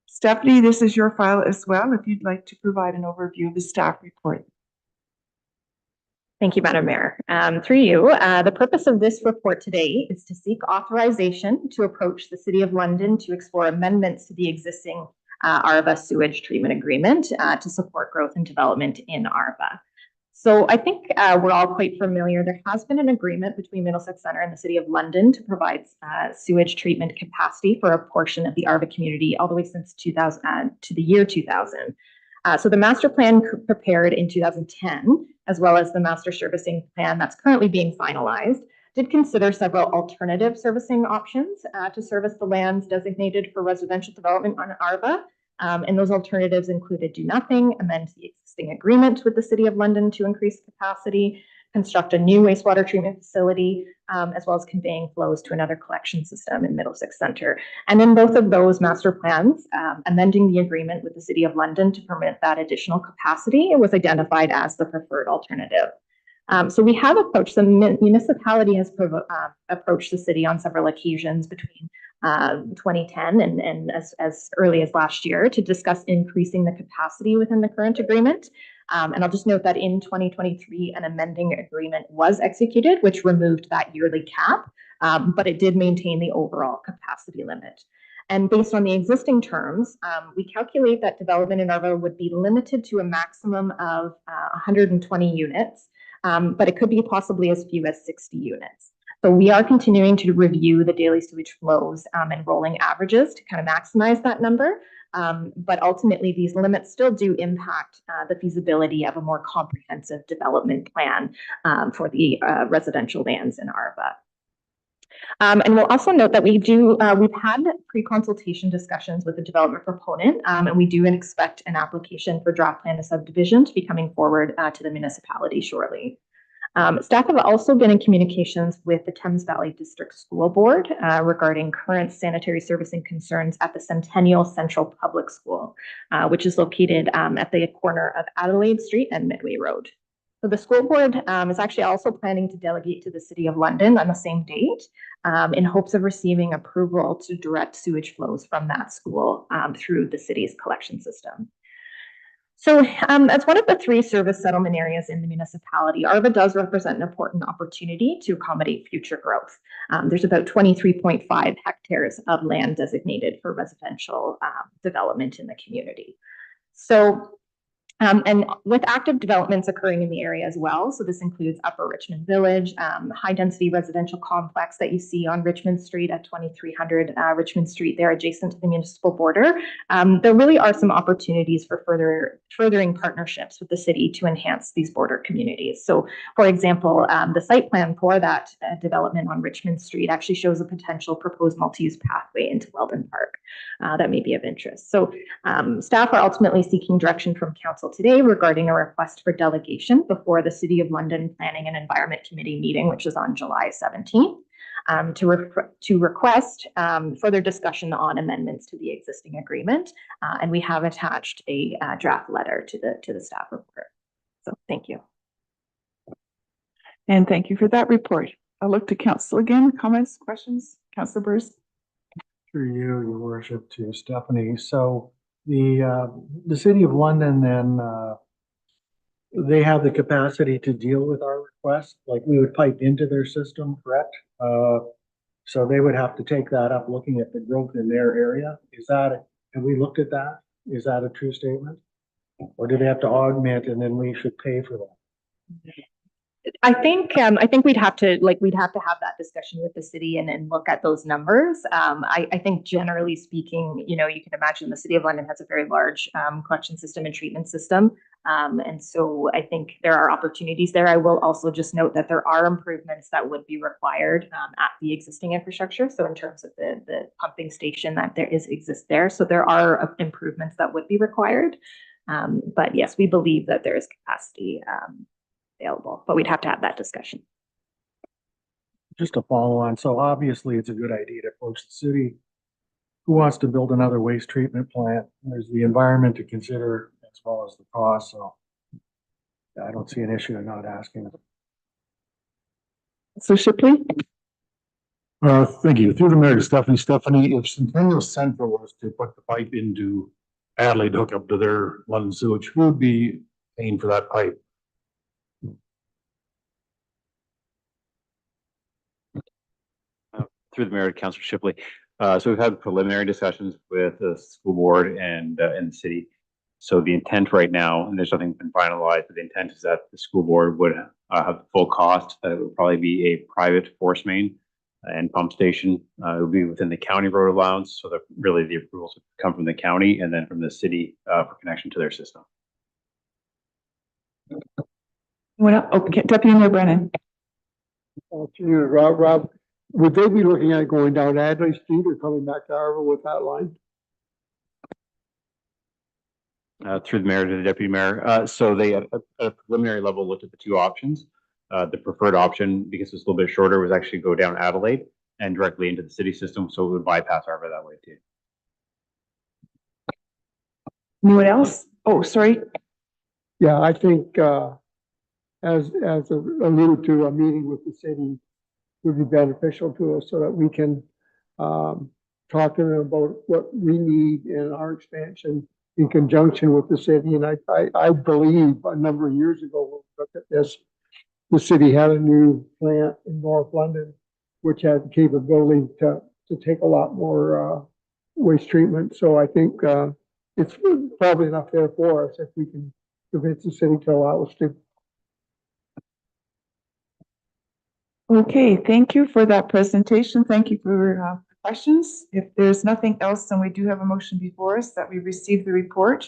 Stephanie, this is your file as well, if you'd like to provide an overview of the staff report. Thank you, Madam Mayor. Through you, the purpose of this report today is to seek authorization to approach the City of London to explore amendments to the existing Arva sewage treatment agreement to support growth and development in Arva. So I think we're all quite familiar. There has been an agreement between Middlesex Centre and the City of London to provide sewage treatment capacity for a portion of the Arva community all the way since 2000 to the year 2000. So the master plan prepared in 2010, as well as the master servicing plan that's currently being finalized, did consider several alternative servicing options to service the lands designated for residential development on ARVA. And those alternatives included do nothing, amend the existing agreement with the City of London to increase capacity, construct a new wastewater treatment facility, as well as conveying flows to another collection system in Middlesex Centre. And in both of those master plans, amending the agreement with the City of London to permit that additional capacity was identified as the preferred alternative. So we have approached, the municipality has approached the city on several occasions between 2010 and as early as last year to discuss increasing the capacity within the current agreement. And I'll just note that in 2023, an amending agreement was executed, which removed that yearly cap, but it did maintain the overall capacity limit. And based on the existing terms, we calculate that development in ARVA would be limited to a maximum of 120 units, but it could be possibly as few as 60 units. So we are continuing to review the daily sewage flows and rolling averages to kind of maximize that number. But ultimately, these limits still do impact the feasibility of a more comprehensive development plan for the residential lands in ARVA. And we'll also note that we've had pre-consultation discussions with the development proponent, and we do expect an application for draft plan of subdivision to be coming forward to the municipality shortly. Staff have also been in communications with the Thames Valley District School Board regarding current sanitary servicing concerns at the Centennial Central Public School, which is located at the corner of Adelaide Street and Midway Road. So the school board is actually also planning to delegate to the City of London on the same date in hopes of receiving approval to direct sewage flows from that school through the city's collection system. So as one of the 3 service settlement areas in the municipality, ARVA does represent an important opportunity to accommodate future growth. There's about 23.5 hectares of land designated for residential development in the community. So and with active developments occurring in the area as well, so this includes Upper Richmond Village, high-density residential complex that you see on Richmond Street at 2300 Richmond Street there adjacent to the municipal border. There really are some opportunities for furthering partnerships with the city to enhance these border communities. So, for example, the site plan for that development on Richmond Street actually shows a potential proposed multi-use pathway into Weldon Park that may be of interest. So staff are ultimately seeking direction from council today regarding a request for delegation before the City of London Planning and Environment Committee meeting, which is on July 17th, to request further discussion on amendments to the existing agreement. And we have attached a draft letter to the staff report. So thank you. And thank you for that report. I'll look to council again. Comments, questions? Councilor Bruce? Through you, your worship, to Stephanie. So the City of London then, they have the capacity to deal with our request, like we would pipe into their system, correct? So they would have to take that up, looking at the growth in their area. Have we looked at that? Is that a true statement? Or do they have to augment and then we should pay for that? I think we'd have to have that discussion with the city and look at those numbers. I think generally speaking, you can imagine the City of London has a very large collection system and treatment system. And so I think there are opportunities there. I will also just note that there are improvements that would be required at the existing infrastructure. So in terms of the pumping station that exists there. So there are improvements that would be required. But yes, we believe that there is capacity available, but we'd have to have that discussion. Just to follow on, so obviously it's a good idea to approach the city who wants to build another waste treatment plant. There's the environment to consider as well as the cost, so I don't see an issue in not asking. So Shipley? Thank you. Through the mayor to Stephanie. Stephanie, if Centennial Central was to put the pipe into Adelaide to hook up to their London sewage, who would be paying for that pipe? Through the mayor to Councilor Shipley. So we've had preliminary discussions with the school board and the city. So the intent right now, and there's nothing been finalized, but the intent is that the school board would have the full cost. It would probably be a private force main and pump station. It would be within the county road allowance. So that really the approvals would come from the county and then from the city for connection to their system. Okay, Deputy Mayor Brennan. Rob, would they be looking at going down Adley Street or coming back to Arbor with that line? Through the mayor to the deputy mayor. So they at a preliminary level looked at the two options. The preferred option, because it's a little bit shorter, was actually go down Adelaide and directly into the city system. So it would bypass Arbor that way too. Anyone else? Oh, sorry. Yeah, I think, as alluded to, a meeting with the city would be beneficial to us so that we can, talk to them about what we need in our expansion in conjunction with the city. And I believe a number of years ago, when we looked at this, the city had a new plant in North London, which had the capability to take a lot more, waste treatment. So I think, it's probably enough there for us if we can convince the city to allow us to. Okay, thank you for that presentation. Thank you for questions. If there's nothing else, then we do have a motion before us that we receive the report,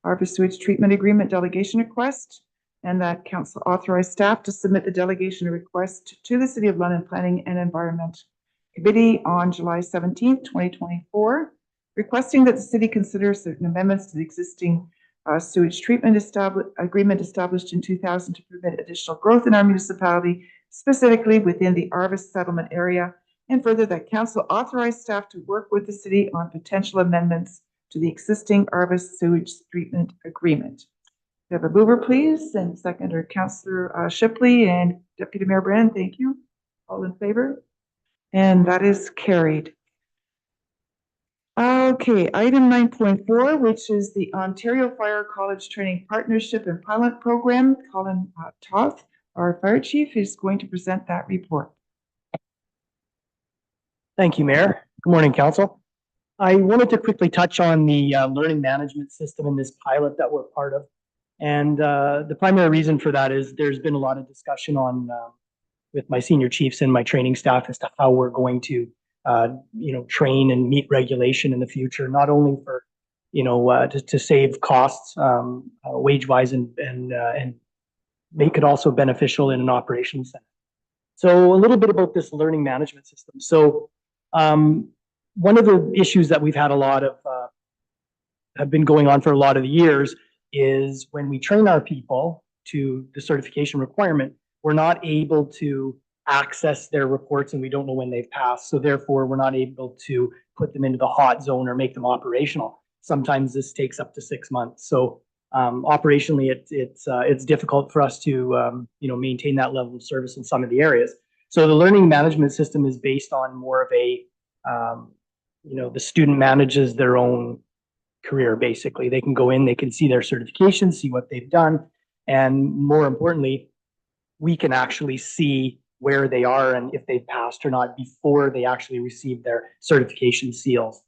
Arbor Sewage Treatment Agreement Delegation Request, and that council authorized staff to submit the delegation request to the City of London Planning and Environment Committee on July 17th, 2024, requesting that the city consider certain amendments to the existing sewage treatment agreement established in 2000 to permit additional growth in our municipality, specifically within the Arvis settlement area, and further that council authorize staff to work with the city on potential amendments to the existing Arvis sewage treatment agreement. We have a mover, please, and seconder, Councillor Shipley and Deputy Mayor Brand. Thank you. All in favor? And that is carried. Okay, item 9.4, which is the Ontario Fire College Training Partnership and Pilot Program. Colin Toth, our fire chief, is going to present that report. Thank you, Mayor. Good morning, Council. I wanted to quickly touch on the learning management system in this pilot that we're part of. And the primary reason for that is there's been a lot of discussion on with my senior chiefs and my training staff as to how we're going to train and meet regulation in the future, not only for to save costs wage wise and make it also beneficial in an operations center. So a little bit about this learning management system. So one of the issues that we've had a lot of have been going on for a lot of the years is when we train our people to the certification requirement, we're not able to access their reports and we don't know when they've passed. So therefore, we're not able to put them into the hot zone or make them operational. Sometimes this takes up to 6 months. So operationally, it's difficult for us to maintain that level of service in some of the areas. So the learning management system is based on more of a the student manages their own career. Basically, they can go in, they can see their certifications, see what they've done, and more importantly, we can actually see where they are and if they've passed or not before they actually receive their certification seals.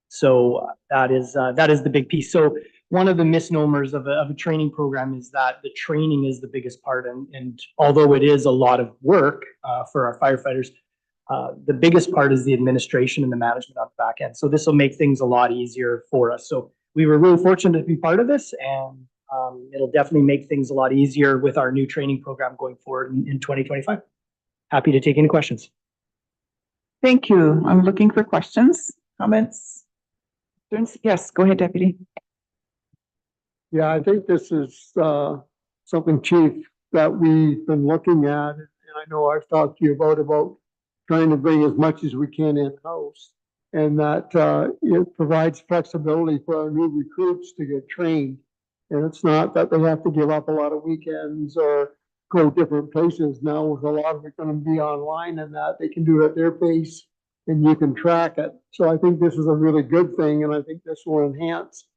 So that is the big piece. So one of the misnomers of a training program is that the training is the biggest part, and although it is a lot of work for our firefighters, the biggest part is the administration and the management on the back end. So this will make things a lot easier for us. So we were really fortunate to be part of this, and it'll definitely make things a lot easier with our new training program going forward in 2025. Happy to take any questions. Thank you. I'm looking for questions, comments. Yes, go ahead, Deputy. Yeah, I think this is something, Chief, that we've been looking at, and I know I've talked to you about trying to bring as much as we can in-house, and that it provides flexibility for our new recruits to get trained. And it's not that they have to give up a lot of weekends or go different places. Now with a lot of it going to be online, and that they can do it at their pace and you can track it. So I think this is a really good thing, and I think this will enhance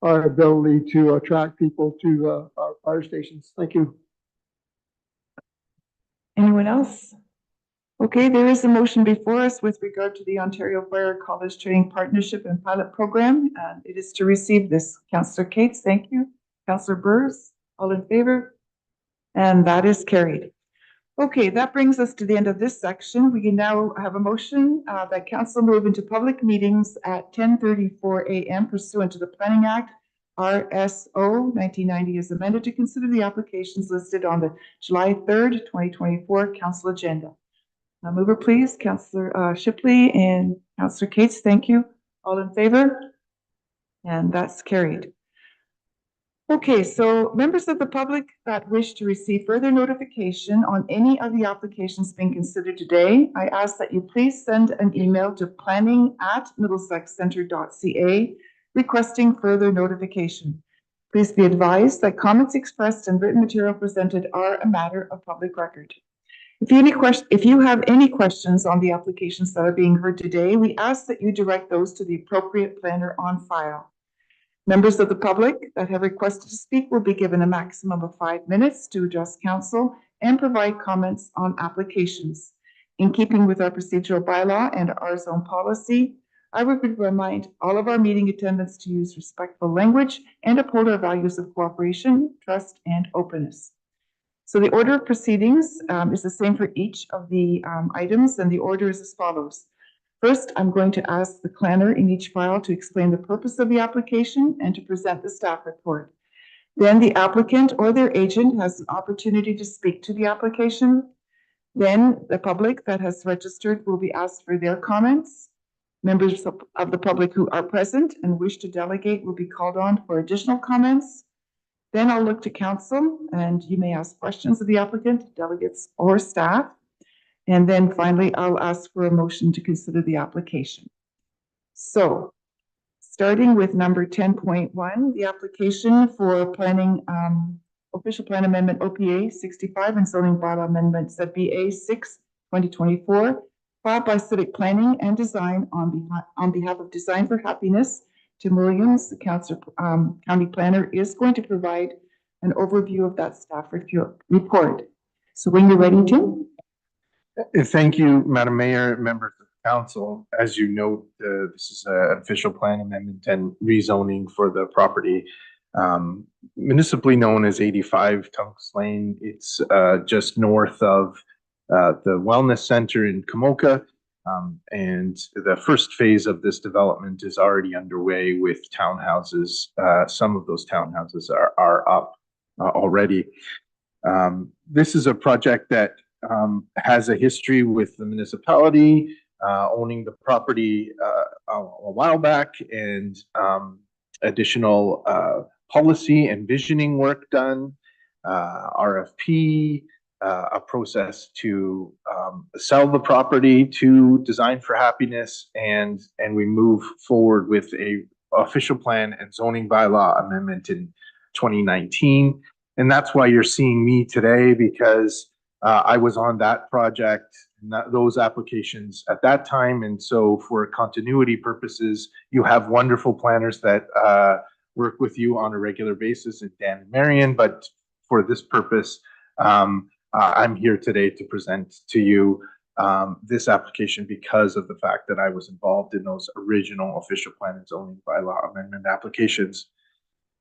our ability to attract people to our fire stations. Thank you. Anyone else? Okay, there is a motion before us with regard to the Ontario Fire College Training Partnership and Pilot Program, and it is to receive this. Councillor Cates, thank you. Councillor Burrs, all in favor? And that is carried. Okay, that brings us to the end of this section. We can now have a motion that council move into public meetings at 10:34 a.m. pursuant to the Planning Act RSO 1990 is amended to consider the applications listed on the July 3rd, 2024 council agenda. Mover, please, Councillor Shipley and Councillor Cates. Thank you. All in favor? And that's carried. Okay, so members of the public that wish to receive further notification on any of the applications being considered today, I ask that you please send an email to planning@middlesexcentre.ca requesting further notification. Please be advised that comments expressed and written material presented are a matter of public record. If you have any questions on the applications that are being heard today, we ask that you direct those to the appropriate planner on file. Members of the public that have requested to speak will be given a maximum of 5 minutes to address council and provide comments on applications. In keeping with our procedural bylaw and our zone policy, I would remind all of our meeting attendants to use respectful language and uphold our values of cooperation, trust, and openness. So the order of proceedings is the same for each of the items, and the order is as follows. First, I'm going to ask the planner in each file to explain the purpose of the application and to present the staff report. Then the applicant or their agent has an opportunity to speak to the application. Then the public that has registered will be asked for their comments. Members of the public who are present and wish to delegate will be called on for additional comments. Then I'll look to council and you may ask questions of the applicant, delegates, or staff. And then finally, I'll ask for a motion to consider the application. So, starting with number 10.1, the application for planning, official plan amendment OPA 65 and zoning bylaw amendment ZBA 6, 2024, filed by Civic Planning and Design on behalf of Design for Happiness. Tim Williams, the county planner, is going to provide an overview of that staff report. So when you're ready, Tim. Thank you, Madam Mayor, members of the council. As you note, this is an official plan amendment and rezoning for the property municipally known as 85 Tunks Lane. It's just north of the Wellness Center in Kamoka. And the first phase of this development is already underway with townhouses. Some of those townhouses are up already. This is a project that has a history with the municipality owning the property a while back, and additional policy and visioning work done, RFP, a process to sell the property to Design for Happiness, and we move forward with a official plan and zoning bylaw amendment in 2019. And that's why you're seeing me today, because I was on that project and those applications at that time. And so for continuity purposes, you have wonderful planners that work with you on a regular basis, and Dan and Marion. But for this purpose, I'm here today to present to you this application because of the fact that I was involved in those original official plan and zoning bylaw amendment applications.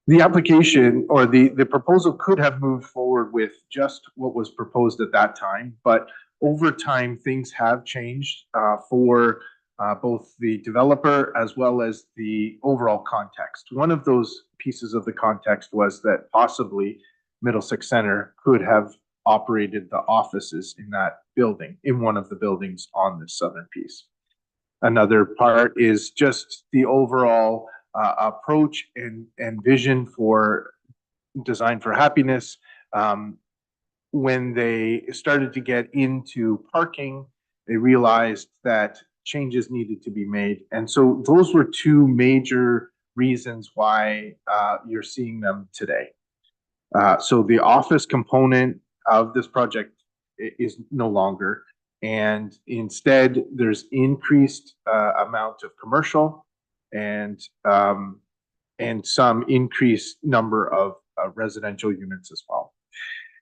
The application or the proposal could have moved forward with just what was proposed at that time, but over time things have changed for both the developer as well as the overall context. One of those pieces of the context was that possibly Middlesex Centre could have operated the offices in that building, in one of the buildings on this southern piece. Another part is just the overall approach and vision for Design for Happiness. When they started to get into parking, they realized that changes needed to be made. And so those were two major reasons why you're seeing them today. So the office component of this project is no longer, and instead there's increased amount of commercial and some increased number of residential units as well.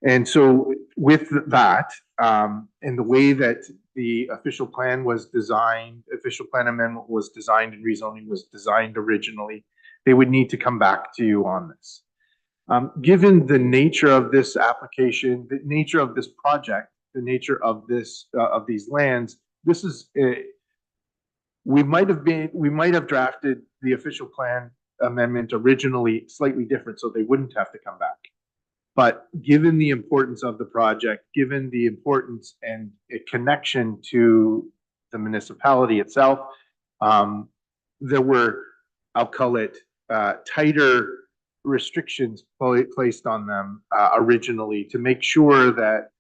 And so with that, and the way that the official plan was designed, official plan amendment was designed and rezoning was designed originally, they would need to come back to you on this. Given the nature of this application, the nature of this project, the nature of this of these lands, this is we might have drafted the official plan amendment originally slightly different, so they wouldn't have to come back. But given the importance of the project, given the importance and a connection to the municipality itself, there were, I'll call it, tighter restrictions placed on them originally to make sure that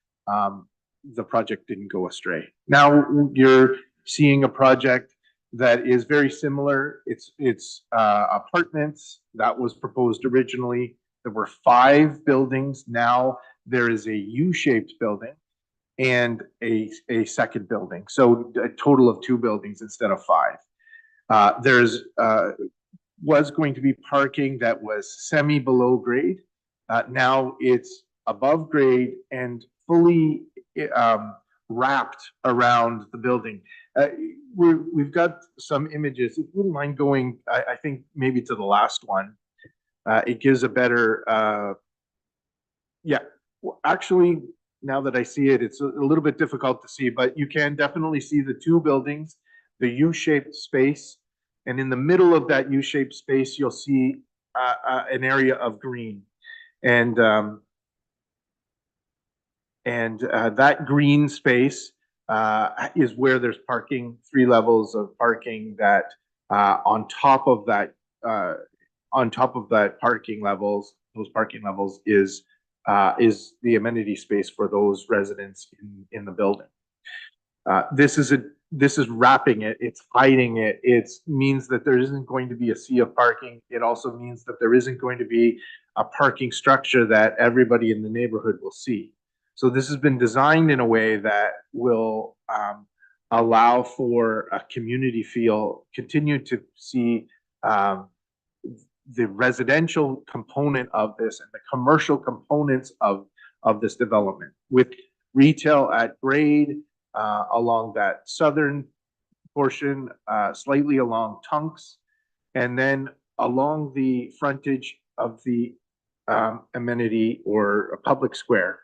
the project didn't go astray. Now you're seeing a project that is very similar. It's apartments that was proposed originally. There were 5 buildings. Now there is a U-shaped building and a second building. So a total of 2 buildings instead of 5. There's was going to be parking that was semi below grade. Now it's above grade and fully wrapped around the building. We've got some images. If you wouldn't mind going, I think maybe to the last one. It gives a better, yeah, actually, now that I see it, it's a little bit difficult to see, but you can definitely see the 2 buildings, the U-shaped space, and in the middle of that U-shaped space, you'll see an area of green. And that green space is where there's parking, 3 levels of parking that on top of that parking levels, those parking levels is the amenity space for those residents in the building. This is wrapping it, it's hiding it. It means that there isn't going to be a sea of parking. It also means that there isn't going to be a parking structure that everybody in the neighborhood will see. So this has been designed in a way that will allow for a community feel, continue to see the residential component of this and the commercial components of this development, with retail at grade along that southern portion, slightly along Tunks, and then along the frontage of the amenity or a public square.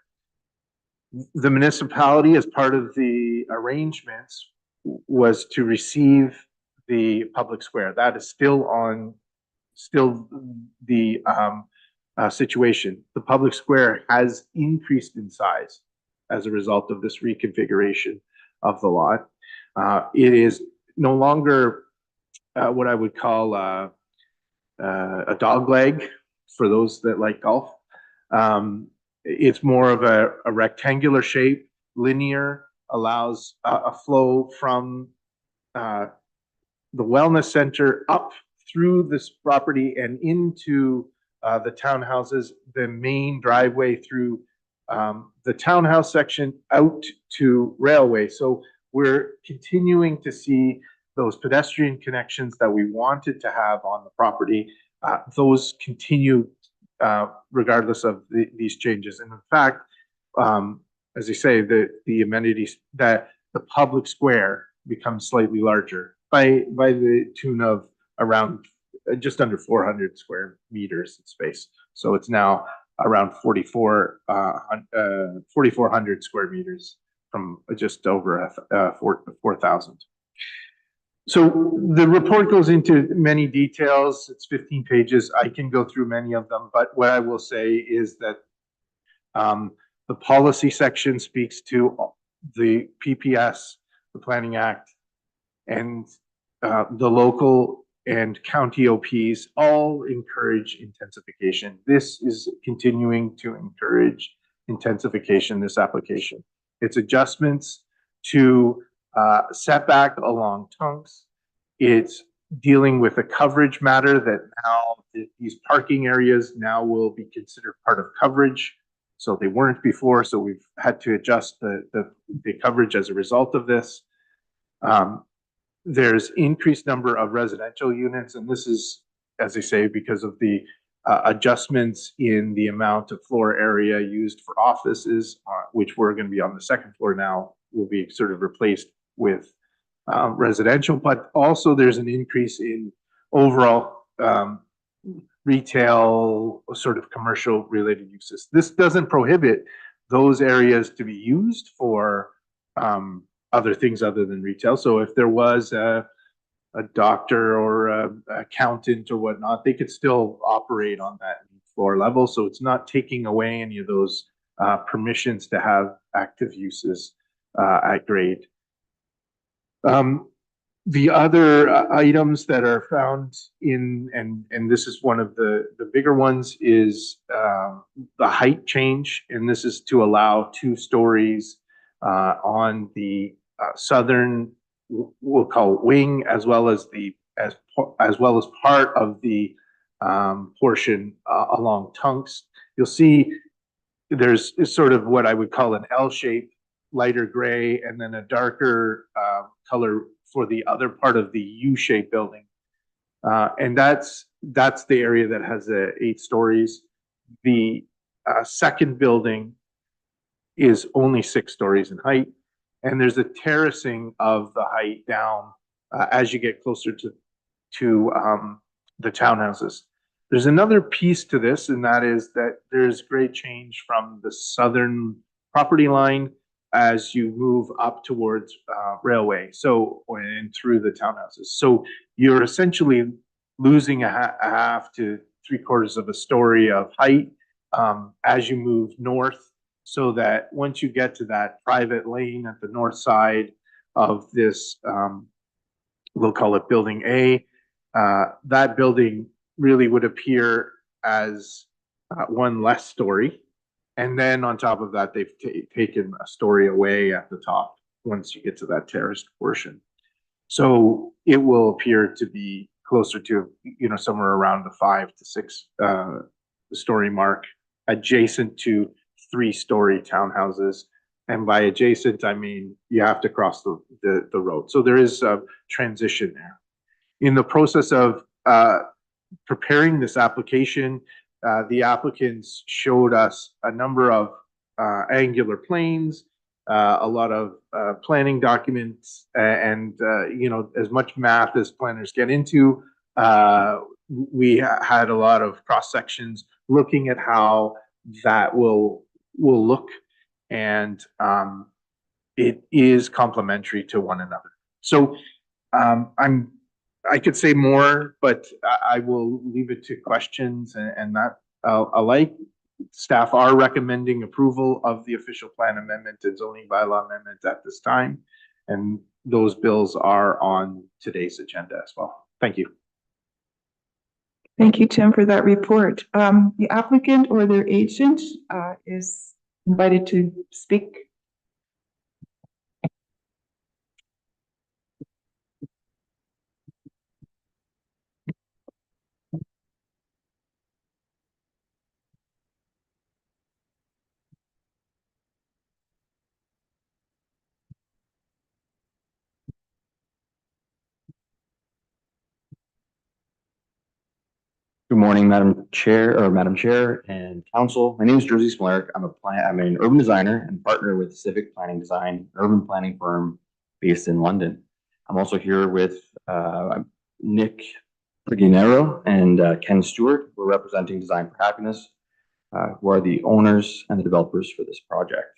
The municipality, as part of the arrangements, was to receive the public square. That is still the situation. The public square has increased in size as a result of this reconfiguration of the lot. It is no longer what I would call a dog leg for those that like golf. It's more of a rectangular shape, linear, allows a flow from the wellness center up through this property and into the townhouses, the main driveway through the townhouse section out to railway. So we're continuing to see those pedestrian connections that we wanted to have on the property. Those continue regardless of these changes. And in fact, as I say, the amenities, that the public square becomes slightly larger by the tune of around just under 400 square meters in space. So it's now around 4,400 square meters from just over 4,000. So the report goes into many details. It's 15 pages. I can go through many of them, but what I will say is that the policy section speaks to the PPS, the Planning Act, and the local and county OPs all encourage intensification. This is continuing to encourage intensification, this application. It's adjustments to setback along Tunks. It's dealing with a coverage matter that now these parking areas now will be considered part of coverage. So they weren't before, so we've had to adjust the coverage as a result of this. There's increased number of residential units, and this is, as I say, because of the adjustments in the amount of floor area used for offices, which were going to be on the second floor now, will be sort of replaced with residential, but also there's an increase in overall retail, sort of commercial related uses. This doesn't prohibit those areas to be used for other things other than retail. So if there was a a doctor or a accountant or whatnot, they could still operate on that floor level. So it's not taking away any of those permissions to have active uses at grade. The other items that are found in, and this is one of the bigger ones, is the height change. And this is to allow 2 stories on the southern, we'll call it wing, as well as part of the portion along Tunks. You'll see there's sort of what I would call an L shape, lighter gray, and then a darker color for the other part of the U-shaped building. And that's the area that has 8 stories. The second building is only 6 stories in height, and there's a terracing of the height down as you get closer to the townhouses. There's another piece to this, and that is that there's grade change from the southern property line as you move up towards railway, so and through the townhouses. So you're essentially losing a half to 3/4 of a story of height as you move north, so that once you get to that private lane at the north side of this, we'll call it building A, that building really would appear as one less story. And then on top of that, they've taken a story away at the top once you get to that terraced portion. So it will appear to be closer to, somewhere around the 5 to 6 story mark, adjacent to 3-story townhouses. And by adjacent, I mean you have to cross the road. So there is a transition there. In the process of preparing this application, the applicants showed us a number of angular planes, a lot of planning documents, and as much math as planners get into. We had a lot of cross sections looking at how that will look, and it is complementary to one another. So I could say more, but I will leave it to questions and that alike. Staff are recommending approval of the official plan amendment and zoning bylaw amendment at this time. And those bills are on today's agenda as well. Thank you. Thank you, Tim, for that report. The applicant or their agent is invited to speak. Good morning, Madam Chair and Council. My name is Jersey Smolarek. I'm an urban designer and partner with Civic Planning Design, an urban planning firm based in London. I'm also here with Nick Priginero and Ken Stewart. We're representing Design for Happiness, who are the owners and the developers for this project.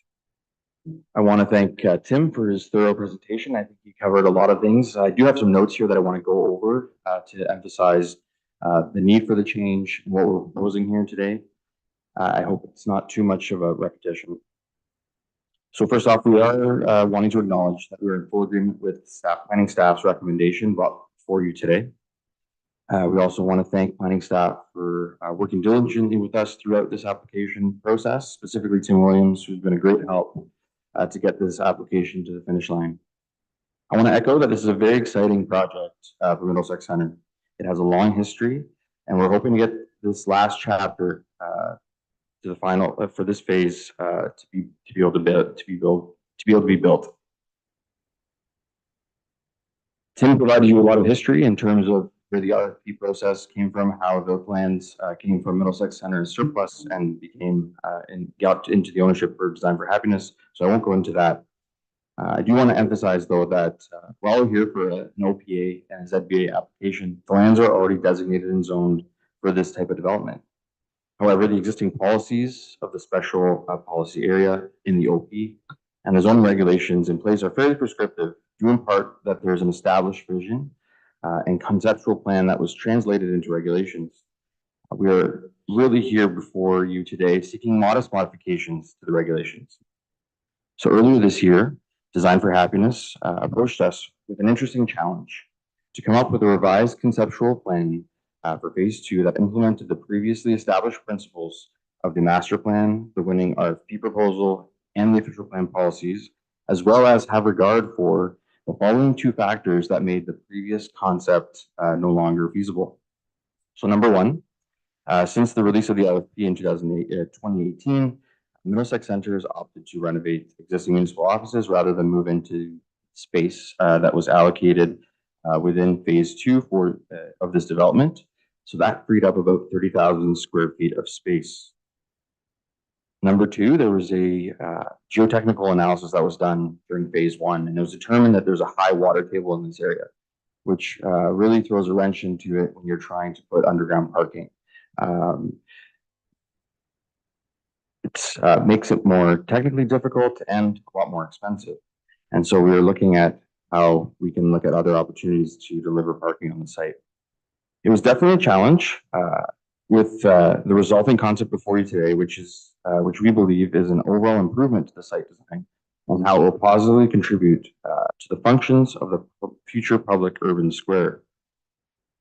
I want to thank Tim for his thorough presentation. I think he covered a lot of things. I do have some notes here that I want to go over to emphasize the need for the change and what we're proposing here today. I hope it's not too much of a repetition. So first off, we are wanting to acknowledge that we're in full agreement with planning staff's recommendation brought for you today. We also want to thank planning staff for working diligently with us throughout this application process, specifically Tim Williams, who's been a great help to get this application to the finish line. I want to echo that this is a very exciting project for Middlesex Center. It has a long history, and we're hoping to get this last chapter to the final for this phase to be able to be built. Tim provided you a lot of history in terms of where the RFP process came from, how the plans came from Middlesex Center surplus and became and got into the ownership for Design for Happiness. So I won't go into that. I do want to emphasize, though, that while we're here for an OPA and a ZBA application, the lands are already designated and zoned for this type of development. However, the existing policies of the special policy area in the OP and the zoning regulations in place are fairly prescriptive, due in part that there's an established vision and conceptual plan that was translated into regulations. We are really here before you today seeking modest modifications to the regulations. So earlier this year, Design for Happiness approached us with an interesting challenge to come up with a revised conceptual plan for phase 2 that implemented the previously established principles of the master plan, the winning RFP proposal, and the official plan policies, as well as have regard for the following 2 factors that made the previous concept no longer feasible. So number 1, since the release of the RFP in 2018, Middlesex Center has opted to renovate existing municipal offices rather than move into space that was allocated within phase 2 of this development. So that freed up about 30,000 square feet of space. Number 2, there was a geotechnical analysis that was done during phase 1, and it was determined that there's a high water table in this area, which really throws a wrench into it when you're trying to put underground parking. It makes it more technically difficult and a lot more expensive. And so we were looking at how we can look at other opportunities to deliver parking on the site. It was definitely a challenge with the resulting concept before you today, which we believe is an overall improvement to the site design and how it will positively contribute to the functions of the future public urban square.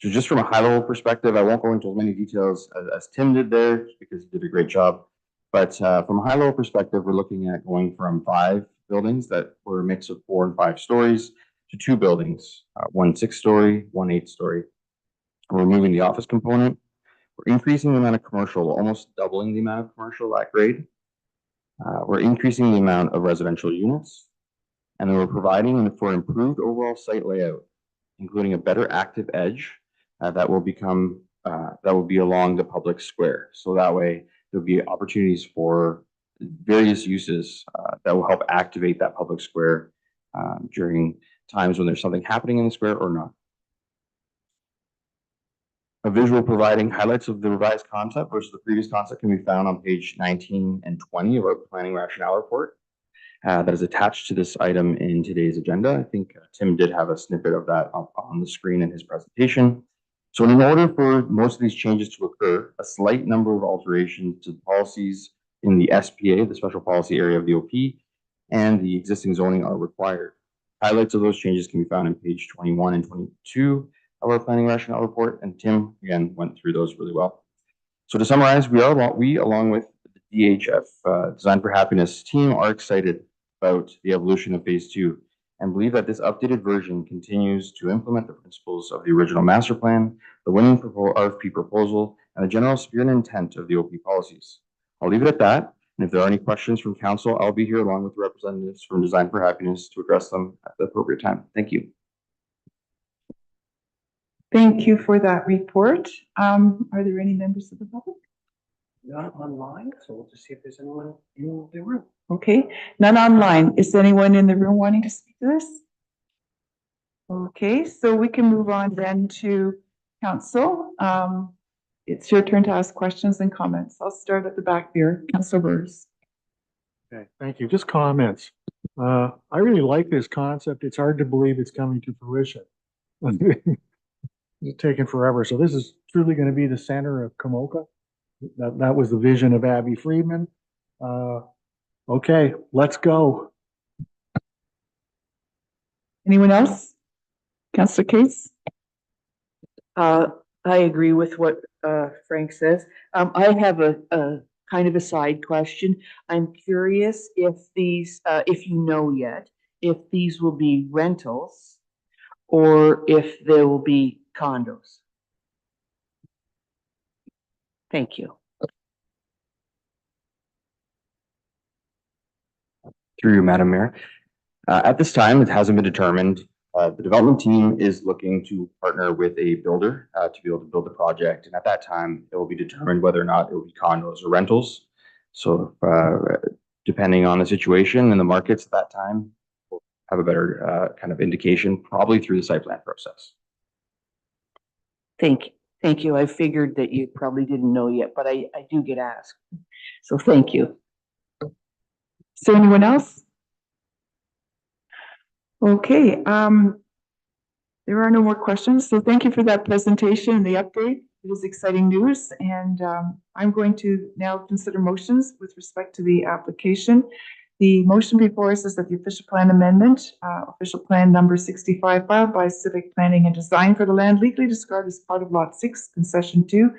So just from a high level perspective, I won't go into as many details as Tim did there because he did a great job. But from a high level perspective, we're looking at going from 5 buildings that were a mix of 4 and 5 stories to 2 buildings, 1 6-story, 1 8-story. We're removing the office component. We're increasing the amount of commercial, almost doubling the amount of commercial at grade. We're increasing the amount of residential units. And then we're providing for improved overall site layout, including a better active edge that will be along the public square. So that way there'll be opportunities for various uses that will help activate that public square during times when there's something happening in the square or not. A visual providing highlights of the revised concept versus the previous concept can be found on page 19 and 20 of our planning rationale report that is attached to this item in today's agenda. I think Tim did have a snippet of that up on the screen in his presentation. So in order for most of these changes to occur, a slight number of alterations to the policies in the SPA, the special policy area of the OP, and the existing zoning are required. Highlights of those changes can be found on page 21 and 22 of our planning rationale report, and Tim again went through those really well. So to summarize, we along with the DHF Design for Happiness team are excited about the evolution of phase 2 and believe that this updated version continues to implement the principles of the original master plan, the winning RFP proposal, and the general spirit and intent of the OP policies. I'll leave it at that. And if there are any questions from council, I'll be here along with the representatives from Design for Happiness to address them at the appropriate time. Thank you. Thank you for that report. Are there any members of the public? Not online, so we'll just see if there's anyone in the room. Okay, none online. Is anyone in the room wanting to speak to this? Okay, so we can move on then to council. It's your turn to ask questions and comments. I'll start at the back here. Councilor Burrs. Okay, thank you. Just comments. I really like this concept. It's hard to believe it's coming to fruition. It's taken forever. So this is truly going to be the center of Komoka. That was the vision of Abby Friedman. Okay, let's go. Anyone else? Councilor Case? I agree with what Frank says. I have a kind of a side question. I'm curious if these, if you know yet, if these will be rentals or if there will be condos. Thank you. Through you, Madam Mayor. At this time, it hasn't been determined. The development team is looking to partner with a builder to be able to build the project. And at that time, it will be determined whether or not it will be condos or rentals. So depending on the situation and the markets at that time, we'll have a better kind of indication, probably through the site plan process. Thank you. Thank you. I figured that you probably didn't know yet, but I do get asked. So thank you. Is there anyone else? Okay, There are no more questions, so thank you for that presentation and the update. It is exciting news, and I'm going to now consider motions with respect to the application. The motion before us is that the official plan amendment, official plan number 65, filed by Civic Planning and Design for the land legally described as part of Lot 6, Concession 2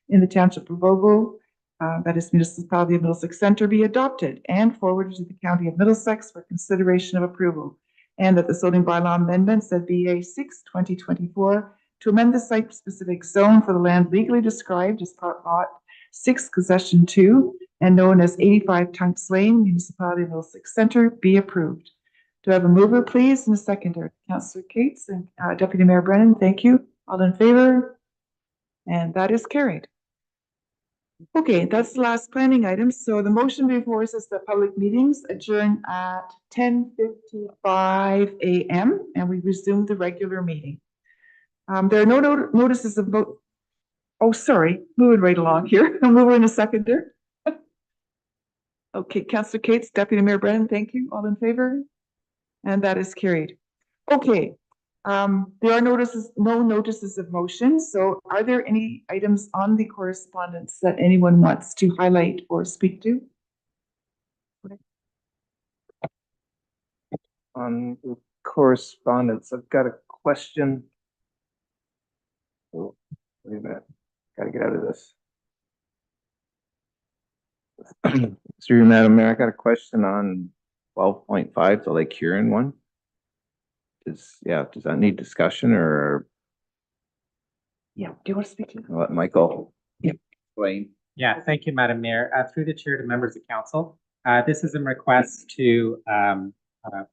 in the Township of Ogle, that is Municipality of Middlesex Centre, be adopted and forwarded to the County of Middlesex for consideration of approval. And that the zoning bylaw amendments at BA 6, 2024, to amend the site-specific zone for the land legally described as part Lot 6, Concession 2, and known as 85 Tunks Lane, Municipality of Middlesex Centre, be approved. Do I have a mover, please, and a seconder? Councillor Cates and Deputy Mayor Brennan, thank you. All in favor? And that is carried. Okay, that's the last planning item. So the motion before us is that public meetings adjourn at 10:55 a.m. and we resume the regular meeting. There are no notices of vote. Oh, sorry, moving right along here. I'm moving a seconder. Okay, Councillor Cates, Deputy Mayor Brennan, thank you. All in favor? And that is carried. Okay, there are no notices of motion. So are there any items on the correspondence that anyone wants to highlight or speak to? On correspondence, I've got a question. Oh, wait a minute, gotta get out of this. Through Madam Mayor, I got a question on 12.5, the Lake Huron one. Does that need discussion, or Yeah, do you want to speak to? let Michael? Yep. Explain. Yeah, thank you, Madam Mayor. Through the chair to members of council, this is a request to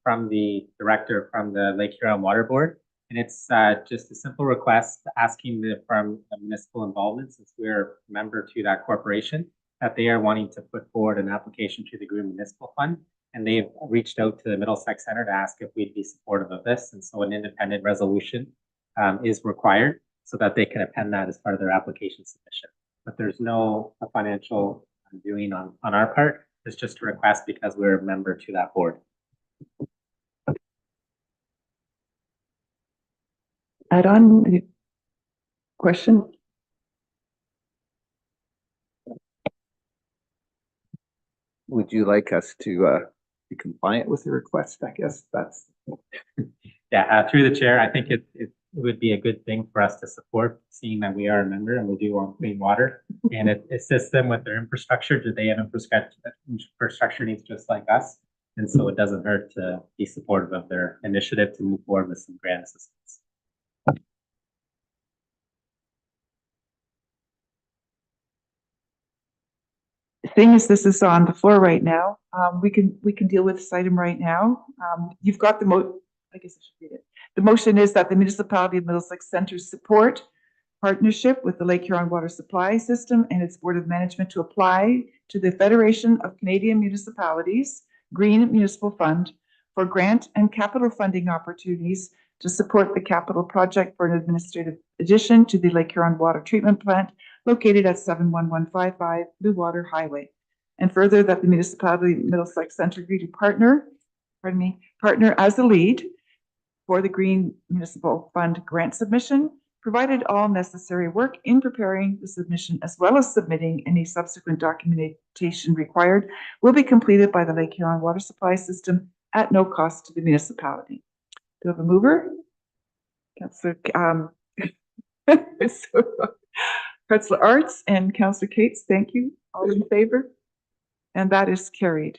from the director from the Lake Huron Water Board, and it's just a simple request asking from municipal involvement, since we're a member to that corporation, that they are wanting to put forward an application to the Green Municipal Fund, and they've reached out to the Middlesex Centre to ask if we'd be supportive of this, and so an independent resolution is required so that they can append that as part of their application submission. But there's no financial doing on our part. It's just a request because we're a member to that board. Add on question? Would you like us to be compliant with the request? I guess that's. Yeah, through the chair, I think it would be a good thing for us to support, seeing that we are a member and we do want clean water, and it assists them with their infrastructure. Do they have infrastructure needs just like us? And so it doesn't hurt to be supportive of their initiative to move forward with some grant assistance. The thing is, this is on the floor right now. We can deal with this item right now. You've got the I guess I should read it. The motion is that the Municipality of Middlesex Centre support partnership with the Lake Huron Water Supply System and its Board of Management to apply to the Federation of Canadian Municipalities Green Municipal Fund for grant and capital funding opportunities to support the capital project for an administrative addition to the Lake Huron Water Treatment Plant located at 71155 Blue Water Highway. And further, that the Municipality of Middlesex Centre agree to partner as the lead for the Green Municipal Fund grant submission, provided all necessary work in preparing the submission as well as submitting any subsequent documentation required will be completed by the Lake Huron Water Supply System at no cost to the municipality. Do you have a mover? Councillor Councillor Arts and Councillor Cates, thank you. All in favor? And that is carried.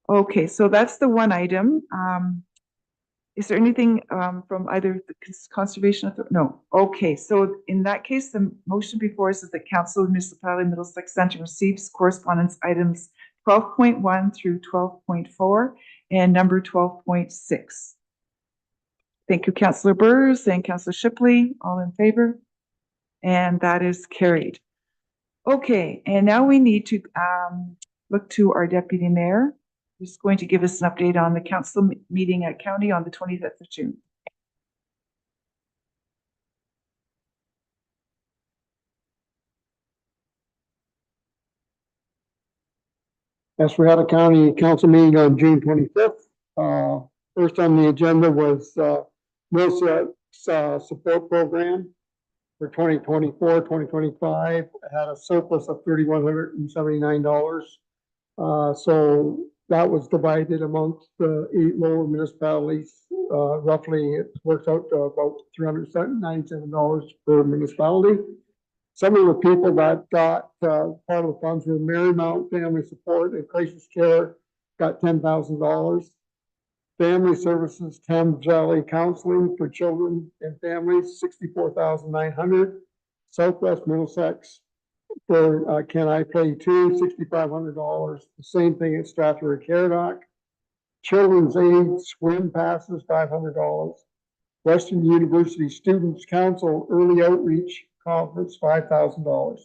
Okay, so that's the one item. Is there anything from either the Conservation Authority? No. Okay, so in that case, the motion before us is that Council of Municipality Middlesex Centre receives correspondence items 12.1 through 12.4 and number 12.6. Thank you, Councillor Burrs and Councillor Shipley. All in favor? And that is carried. Okay, and now we need to look to our Deputy Mayor, who's going to give us an update on the council meeting at County on the 25th of June. Yes, we had a county council meeting on June 25th. First on the agenda was Middlesex support program for 2024-2025 had a surplus of $3,179. So that was divided amongst the 8 lower municipalities. Roughly, it works out to about $397 per municipality. Some of the people that got part of the funds were Marymount Family Support and Crisis Care, got $10,000. Family Services, Thames Valley Counseling for Children and Families, $64,900. Southwest Middlesex for Can I Play Too, $6,500. The same thing at Stratford Caradoc. Children's Aid Swim Passes, $500. Western University Students Council Early Outreach Conference, $5,000.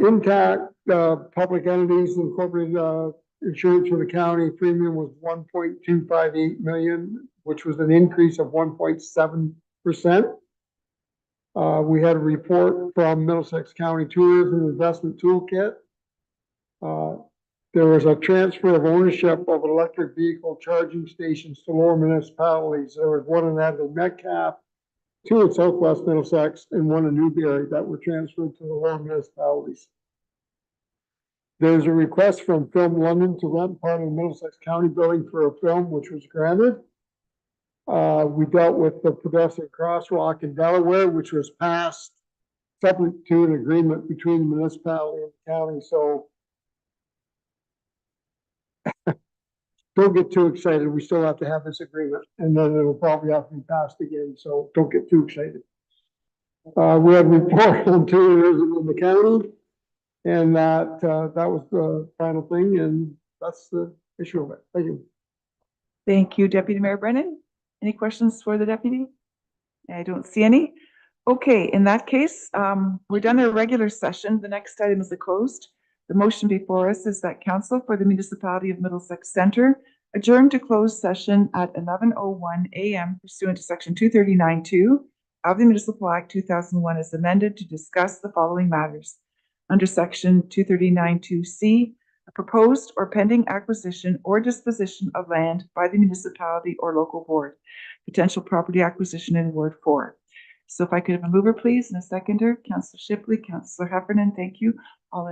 Intact Public Entities Incorporated insurance for the county premium was 1.258 million, which was an increase of 1.7%. We had a report from Middlesex County Tourism Investment Toolkit. There was a transfer of ownership of electric vehicle charging stations to lower municipalities. There was one in Adelaide Metcalf, 2 in Southwest Middlesex, and 1 in Newberry that were transferred to the lower municipalities. There's a request from Film London to rent part of the Middlesex County building for a film, which was granted. We dealt with the pedestrian crosswalk in Delaware, which was passed subject to an agreement between the municipality and the county. So don't get too excited. We still have to have this agreement, and then it'll probably have to be passed again. So don't get too excited. We had a report on tourism in the county, and that was the final thing, and that's the issue of it. Thank you. Thank you, Deputy Mayor Brennan. Any questions for the deputy? I don't see any. Okay, in that case, we're done our regular session. The next item is the closed. The motion before us is that council for the municipality of Middlesex Centre adjourn to closed session at 11:01 a.m. pursuant to section 239(2) of the Municipal Act 2001 as amended to discuss the following matters. Under section 239(2)(c), a proposed or pending acquisition or disposition of land by the municipality or local board, potential property acquisition in Ward 4. So if I could have a mover, please, and a seconder, Councillor Shipley, Councillor Heffernan, thank you. All in